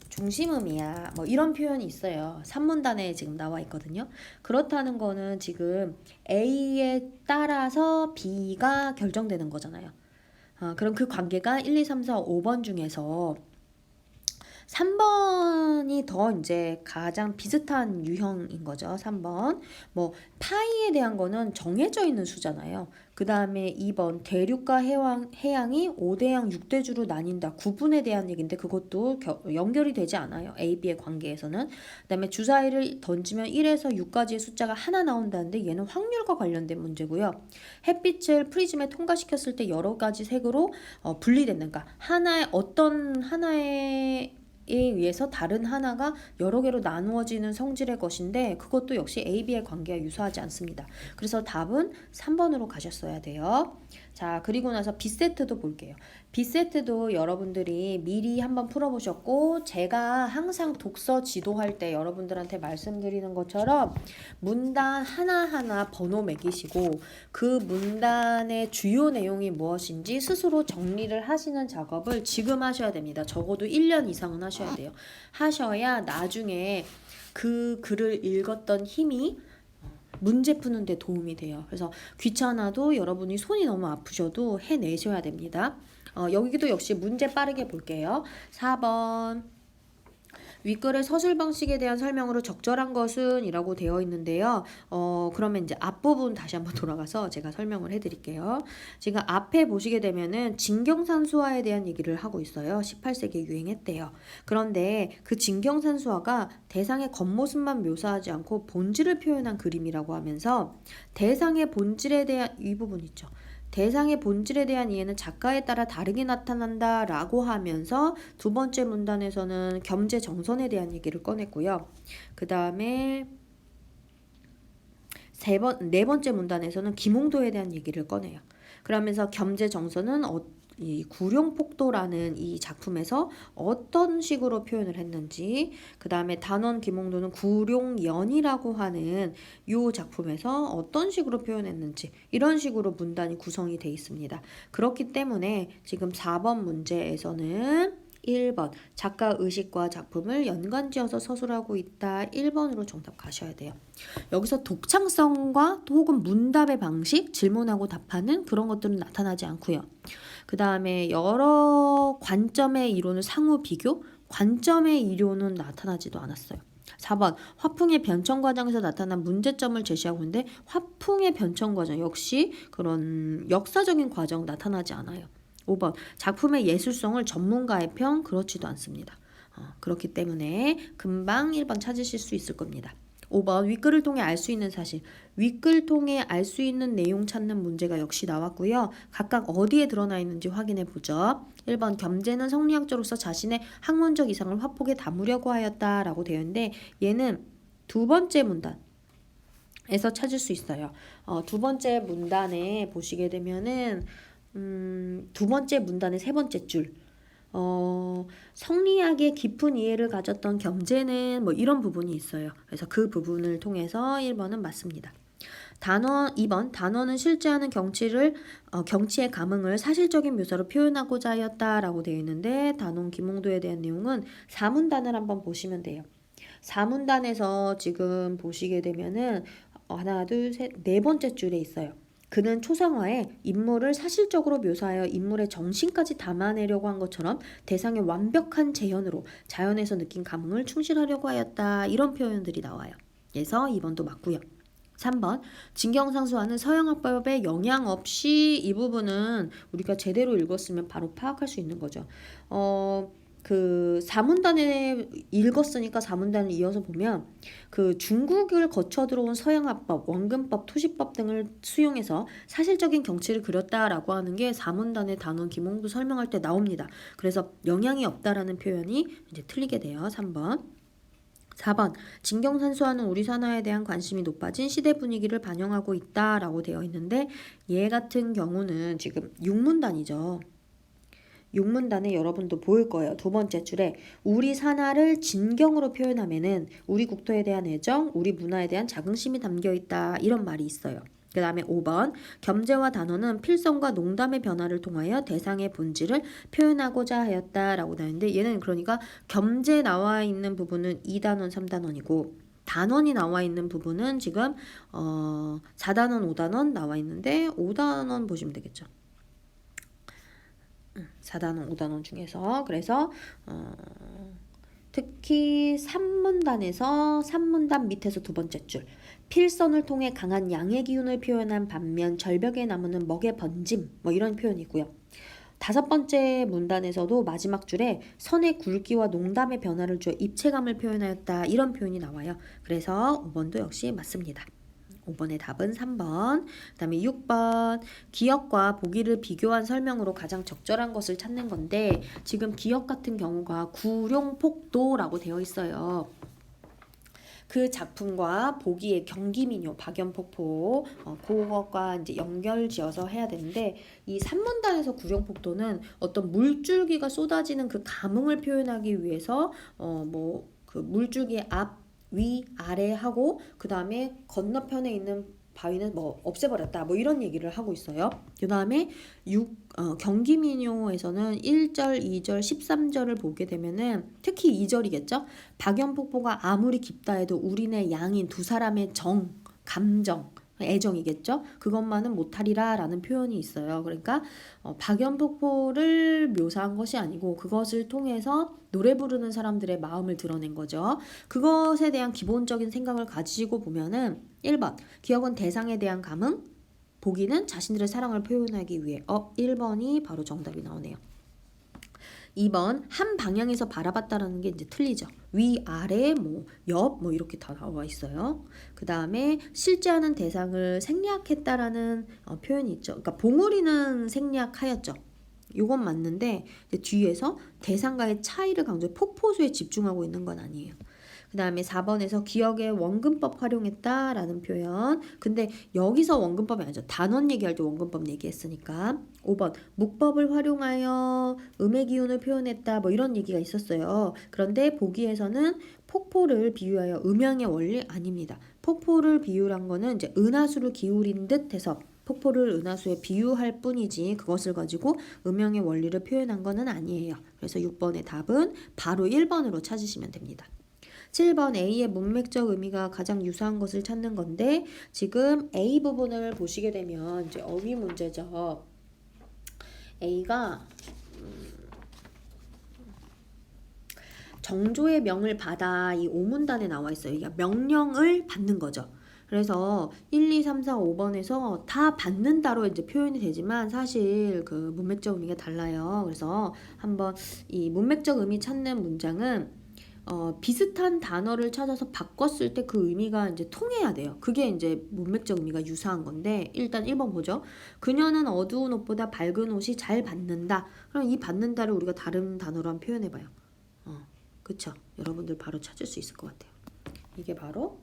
중심음이야 뭐 이런 표현이 있어요. 산문단에 지금 나와 있거든요. 그렇다는 거는 지금 A에 따라서 B가 결정되는 거잖아요. 그럼 그 관계가 1, 2, 3, 4, 5번 중에서 3번이 더 이제 가장 비슷한 유형인 거죠. 3번. 뭐 파이에 대한 거는 정해져 있는 수잖아요. 그 다음에 2번 대륙과 해양이 5대양 6대주로 나뉜다. 구분에 대한 얘기인데 그것도 연결이 되지 않아요. A, B의 관계에서는. 그 다음에 주사위를 던지면 1에서 6까지의 숫자가 하나 나온다는데 얘는 확률과 관련된 문제고요. 햇빛을 프리즘에 통과시켰을 때 여러 가지 색으로 분리된다. 그러니까 어떤 하나의 의해서 다른 하나가 여러 개로 나누어지는 성질의 것인데 그것도 역시 A, B의 관계와 유사하지 않습니다. 그래서 답은 3번으로 가셨어야 돼요. 자, 그리고 나서 B세트도 볼게요. B세트도 여러분들이 미리 한번 풀어보셨고, 제가 항상 독서 지도할 때 여러분들한테 말씀드리는 것처럼 문단 하나하나 번호 매기시고 그 문단의 주요 내용이 무엇인지 스스로 정리를 하시는 작업을 지금 하셔야 됩니다. 적어도 1년 이상은 하셔야 돼요. 하셔야 나중에 그 글을 읽었던 힘이 문제 푸는 데 도움이 돼요. 그래서 귀찮아도 여러분이 손이 너무 아프셔도 해내셔야 됩니다. 여기도 역시 문제 빠르게 볼게요. 4번 윗글의 서술 방식에 대한 설명으로 적절한 것은 이라고 되어 있는데요. 그러면 이제 앞부분 다시 한번 돌아가서 제가 설명을 해드릴게요. 지금 앞에 보시게 되면은 진경산수화에 대한 얘기를 하고 있어요. 18세기에 유행했대요. 그런데 그 진경산수화가 대상의 겉모습만 묘사하지 않고 본질을 표현한 그림이라고 하면서 대상의 본질에 대한 이 부분 있죠. 대상의 본질에 대한 이해는 작가에 따라 다르게 나타난다 라고 하면서 두 번째 문단에서는 겸재 정선에 대한 얘기를 꺼냈고요. 그 다음에 네 번째 문단에서는 김홍도에 대한 얘기를 꺼내요. 그러면서 겸재 정선은 이 구룡폭도라는 이 작품에서 어떤 식으로 표현을 했는지, 그 다음에 단원 김홍도는 구룡연이라고 하는 이 작품에서 어떤 식으로 표현했는지, 이런 식으로 문단이 구성이 되어 있습니다. 그렇기 때문에 지금 4번 문제에서는 1번 작가 의식과 작품을 연관지어서 서술하고 있다. 1번으로 정답 가셔야 돼요. 여기서 독창성과 혹은 문답의 방식, 질문하고 답하는 그런 것들은 나타나지 않고요. 그 다음에 여러 관점의 이론을 상호 비교, 관점의 이론은 나타나지도 않았어요. 4번 화풍의 변천 과정에서 나타난 문제점을 제시하고 있는데 화풍의 변천 과정 역시 그런 역사적인 과정 나타나지 않아요. 5번 작품의 예술성을 전문가의 평 그렇지도 않습니다. 그렇기 때문에 금방 1번 찾으실 수 있을 겁니다. 5번 윗글을 통해 알 수 있는 사실, 윗글 통해 알 수 있는 내용 찾는 문제가 역시 나왔고요. 각각 어디에 드러나 있는지 확인해 보죠. 1번 겸재는 성리학자로서 자신의 학문적 이상을 화폭에 담으려고 하였다라고 되어 있는데 얘는 두 번째 문단에서 찾을 수 있어요. 두 번째 문단에 보시게 되면은 두 번째 문단의 세 번째 줄 성리학의 깊은 이해를 가졌던 겸재는 뭐 이런 부분이 있어요. 그래서 그 부분을 통해서 1번은 맞습니다. 2번 단어는 실제하는 경치의 감흥을 사실적인 묘사로 표현하고자 하였다라고 되어 있는데 단원 김홍도에 대한 내용은 4문단을 한번 보시면 돼요. 4문단에서 지금 보시게 되면은 하나, 둘, 셋, 네 번째 줄에 있어요. 그는 초상화에 인물을 사실적으로 묘사하여 인물의 정신까지 담아내려고 한 것처럼 대상의 완벽한 재현으로 자연에서 느낀 감흥을 충실하려고 하였다. 이런 표현들이 나와요. 그래서 2번도 맞고요. 3번 진경상수화는 서양학법에 영향 없이 이 부분은 우리가 제대로 읽었으면 바로 파악할 수 있는 거죠. 그 4문단에 읽었으니까 4문단을 이어서 보면 그 중국을 거쳐 들어온 서양학법, 원근법, 토시법 등을 수용해서 사실적인 경치를 그렸다라고 하는 게 4문단의 단원 김홍도 설명할 때 나옵니다. 그래서 영향이 없다라는 표현이 이제 틀리게 돼요. 3번. 4번 진경산수화는 우리 산하에 대한 관심이 높아진 시대 분위기를 반영하고 있다라고 되어 있는데 얘 같은 경우는 지금 6문단이죠. 6문단에 여러분도 보일 거예요. 두 번째 줄에 우리 산하를 진경으로 표현하면은 우리 국토에 대한 애정, 우리 문화에 대한 자긍심이 담겨 있다. 이런 말이 있어요. 그 다음에 5번 겸재와 단어는 필성과 농담의 변화를 통하여 대상의 본질을 표현하고자 하였다라고 나오는데 얘는 그러니까 겸재 나와 있는 부분은 2단원, 3단원이고 단원이 나와 있는 부분은 지금 4단원, 5단원 나와 있는데 5단원 보시면 되겠죠. 4단원, 5단원 중에서 그래서 특히 3문단에서 3문단 밑에서 두 번째 줄 필선을 통해 강한 양의 기운을 표현한 반면 절벽에 남는 먹의 번짐 뭐 이런 표현이고요. 다섯 번째 문단에서도 마지막 줄에 선의 굵기와 농담의 변화를 주어 입체감을 표현하였다 이런 표현이 나와요. 그래서 5번도 역시 맞습니다. 5번의 답은 3번. 그 다음에 6번 기역과 보기를 비교한 설명으로 가장 적절한 것을 찾는 건데 지금 기역 같은 경우가 구룡폭도라고 되어 있어요. 그 작품과 보기의 경기민요 박연폭포 그것과 이제 연결지어서 해야 되는데 이 산문단에서 구룡폭도는 어떤 물줄기가 쏟아지는 그 감흥을 표현하기 위해서 뭐 그 물줄기 앞, 위, 아래 하고 그 다음에 건너편에 있는 바위는 뭐 없애버렸다 뭐 이런 얘기를 하고 있어요. 그 다음에 경기민요에서는 1절, 2절, 13절을 보게 되면은 특히 2절이겠죠. 박연폭포가 아무리 깊다 해도 우리네 양인 두 사람의 감정, 애정이겠죠. 그것만은 못하리라 라는 표현이 있어요. 그러니까 박연폭포를 묘사한 것이 아니고 그것을 통해서 노래 부르는 사람들의 마음을 드러낸 거죠. 그것에 대한 기본적인 생각을 가지고 보면은 1번 기억은 대상에 대한 감흥, 보기는 자신들의 사랑을 표현하기 위해 1번이 바로 정답이 나오네요. 2번 한 방향에서 바라봤다라는 게 이제 틀리죠. 위, 아래, 뭐 옆, 뭐 이렇게 다 나와 있어요. 그 다음에 실제하는 대상을 생략했다라는 표현이 있죠. 그러니까 봉우리는 생략하였죠. 이건 맞는데 뒤에서 대상과의 차이를 강조해 폭포수에 집중하고 있는 건 아니에요. 그 다음에 4번에서 기억의 원근법 활용했다라는 표현. 근데 여기서 원근법이 아니죠. 단원 얘기할 때 원근법 얘기했으니까. 5번 묵법을 활용하여 음의 기운을 표현했다 뭐 이런 얘기가 있었어요. 그런데 보기에서는 폭포를 비유하여 음양의 원리 아닙니다. 폭포를 비유한 거는 이제 은하수를 기울인 듯 해서 폭포를 은하수에 비유할 뿐이지 그것을 가지고 음양의 원리를 표현한 거는 아니에요. 그래서 6번의 답은 바로 1번으로 찾으시면 됩니다. 7번 A의 문맥적 의미가 가장 유사한 것을 찾는 건데 지금 A 부분을 보시게 되면 이제 어휘 문제죠. A가 정조의 명을 받아 이 오문단에 나와 있어요. 그러니까 명령을 받는 거죠. 그래서 1, 2, 3, 4, 5번에서 다 받는다로 이제 표현이 되지만 사실 그 문맥적 의미가 달라요. 그래서 한번 이 문맥적 의미 찾는 문장은 비슷한 단어를 찾아서 바꿨을 때 그 의미가 이제 통해야 돼요. 그게 이제 문맥적 의미가 유사한 건데 일단 1번 보죠. 그녀는 어두운 옷보다 밝은 옷이 잘 받는다. 그럼 이 받는다를 우리가 다른 단어로 한번 표현해봐요. 그쵸? 여러분들 바로 찾을 수 있을 것 같아요. 이게 바로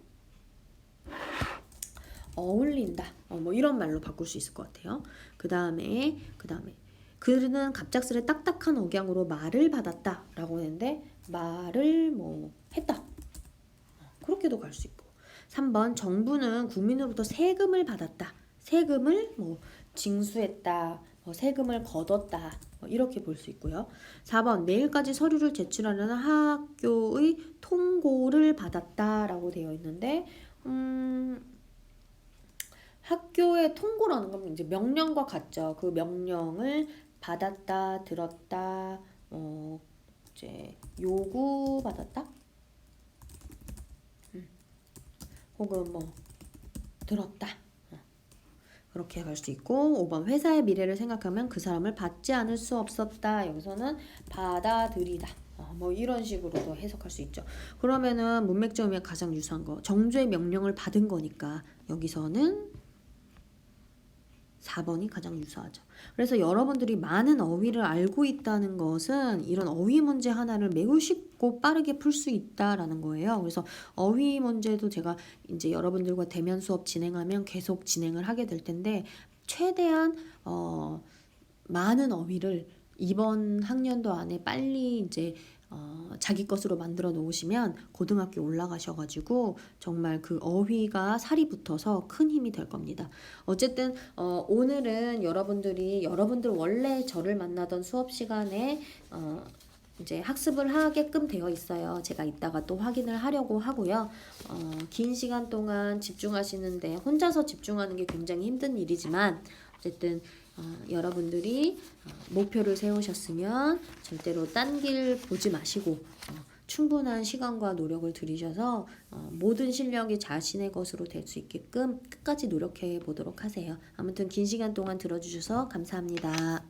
어울린다. 뭐 이런 말로 바꿀 수 있을 것 같아요. 그 다음에 그는 갑작스레 딱딱한 억양으로 말을 받았다 라고 했는데 말을 뭐 했다. 그렇게도 갈 수 있고. 3번 정부는 국민으로부터 세금을 받았다. 세금을 뭐 징수했다. 세금을 걷었다. 이렇게 볼 수 있고요. 4번 내일까지 서류를 제출하려는 학교의 통고를 받았다 라고 되어 있는데 학교의 통고라는 건 이제 명령과 같죠. 그 명령을 받았다, 들었다, 이제 요구받았다? 혹은 뭐 들었다. 그렇게 갈 수 있고 5번 회사의 미래를 생각하면 그 사람을 받지 않을 수 없었다. 여기서는 받아들이다. 뭐 이런 식으로도 해석할 수 있죠. 그러면은 문맥적 의미가 가장 유사한 거 정조의 명령을 받은 거니까 여기서는 4번이 가장 유사하죠. 그래서 여러분들이 많은 어휘를 알고 있다는 것은 이런 어휘 문제 하나를 매우 쉽고 빠르게 풀 수 있다라는 거예요. 그래서 어휘 문제도 제가 이제 여러분들과 대면 수업 진행하면 계속 진행을 하게 될 텐데 최대한 많은 어휘를 이번 학년도 안에 빨리 이제 자기 것으로 만들어 놓으시면 고등학교 올라가셔가지고 정말 그 어휘가 살이 붙어서 큰 힘이 될 겁니다. 어쨌든 오늘은 여러분들 원래 저를 만나던 수업 시간에 이제 학습을 하게끔 되어 있어요. 제가 이따가 또 확인을 하려고 하고요. 긴 시간 동안 집중하시는데 혼자서 집중하는 게 굉장히 힘든 일이지만 어쨌든 여러분들이 목표를 세우셨으면 절대로 딴 길 보지 마시고 충분한 시간과 노력을 들이셔서 모든 실력이 자신의 것으로 될 수 있게끔 끝까지 노력해 보도록 하세요. 아무튼 긴 시간 동안 들어주셔서 감사합니다.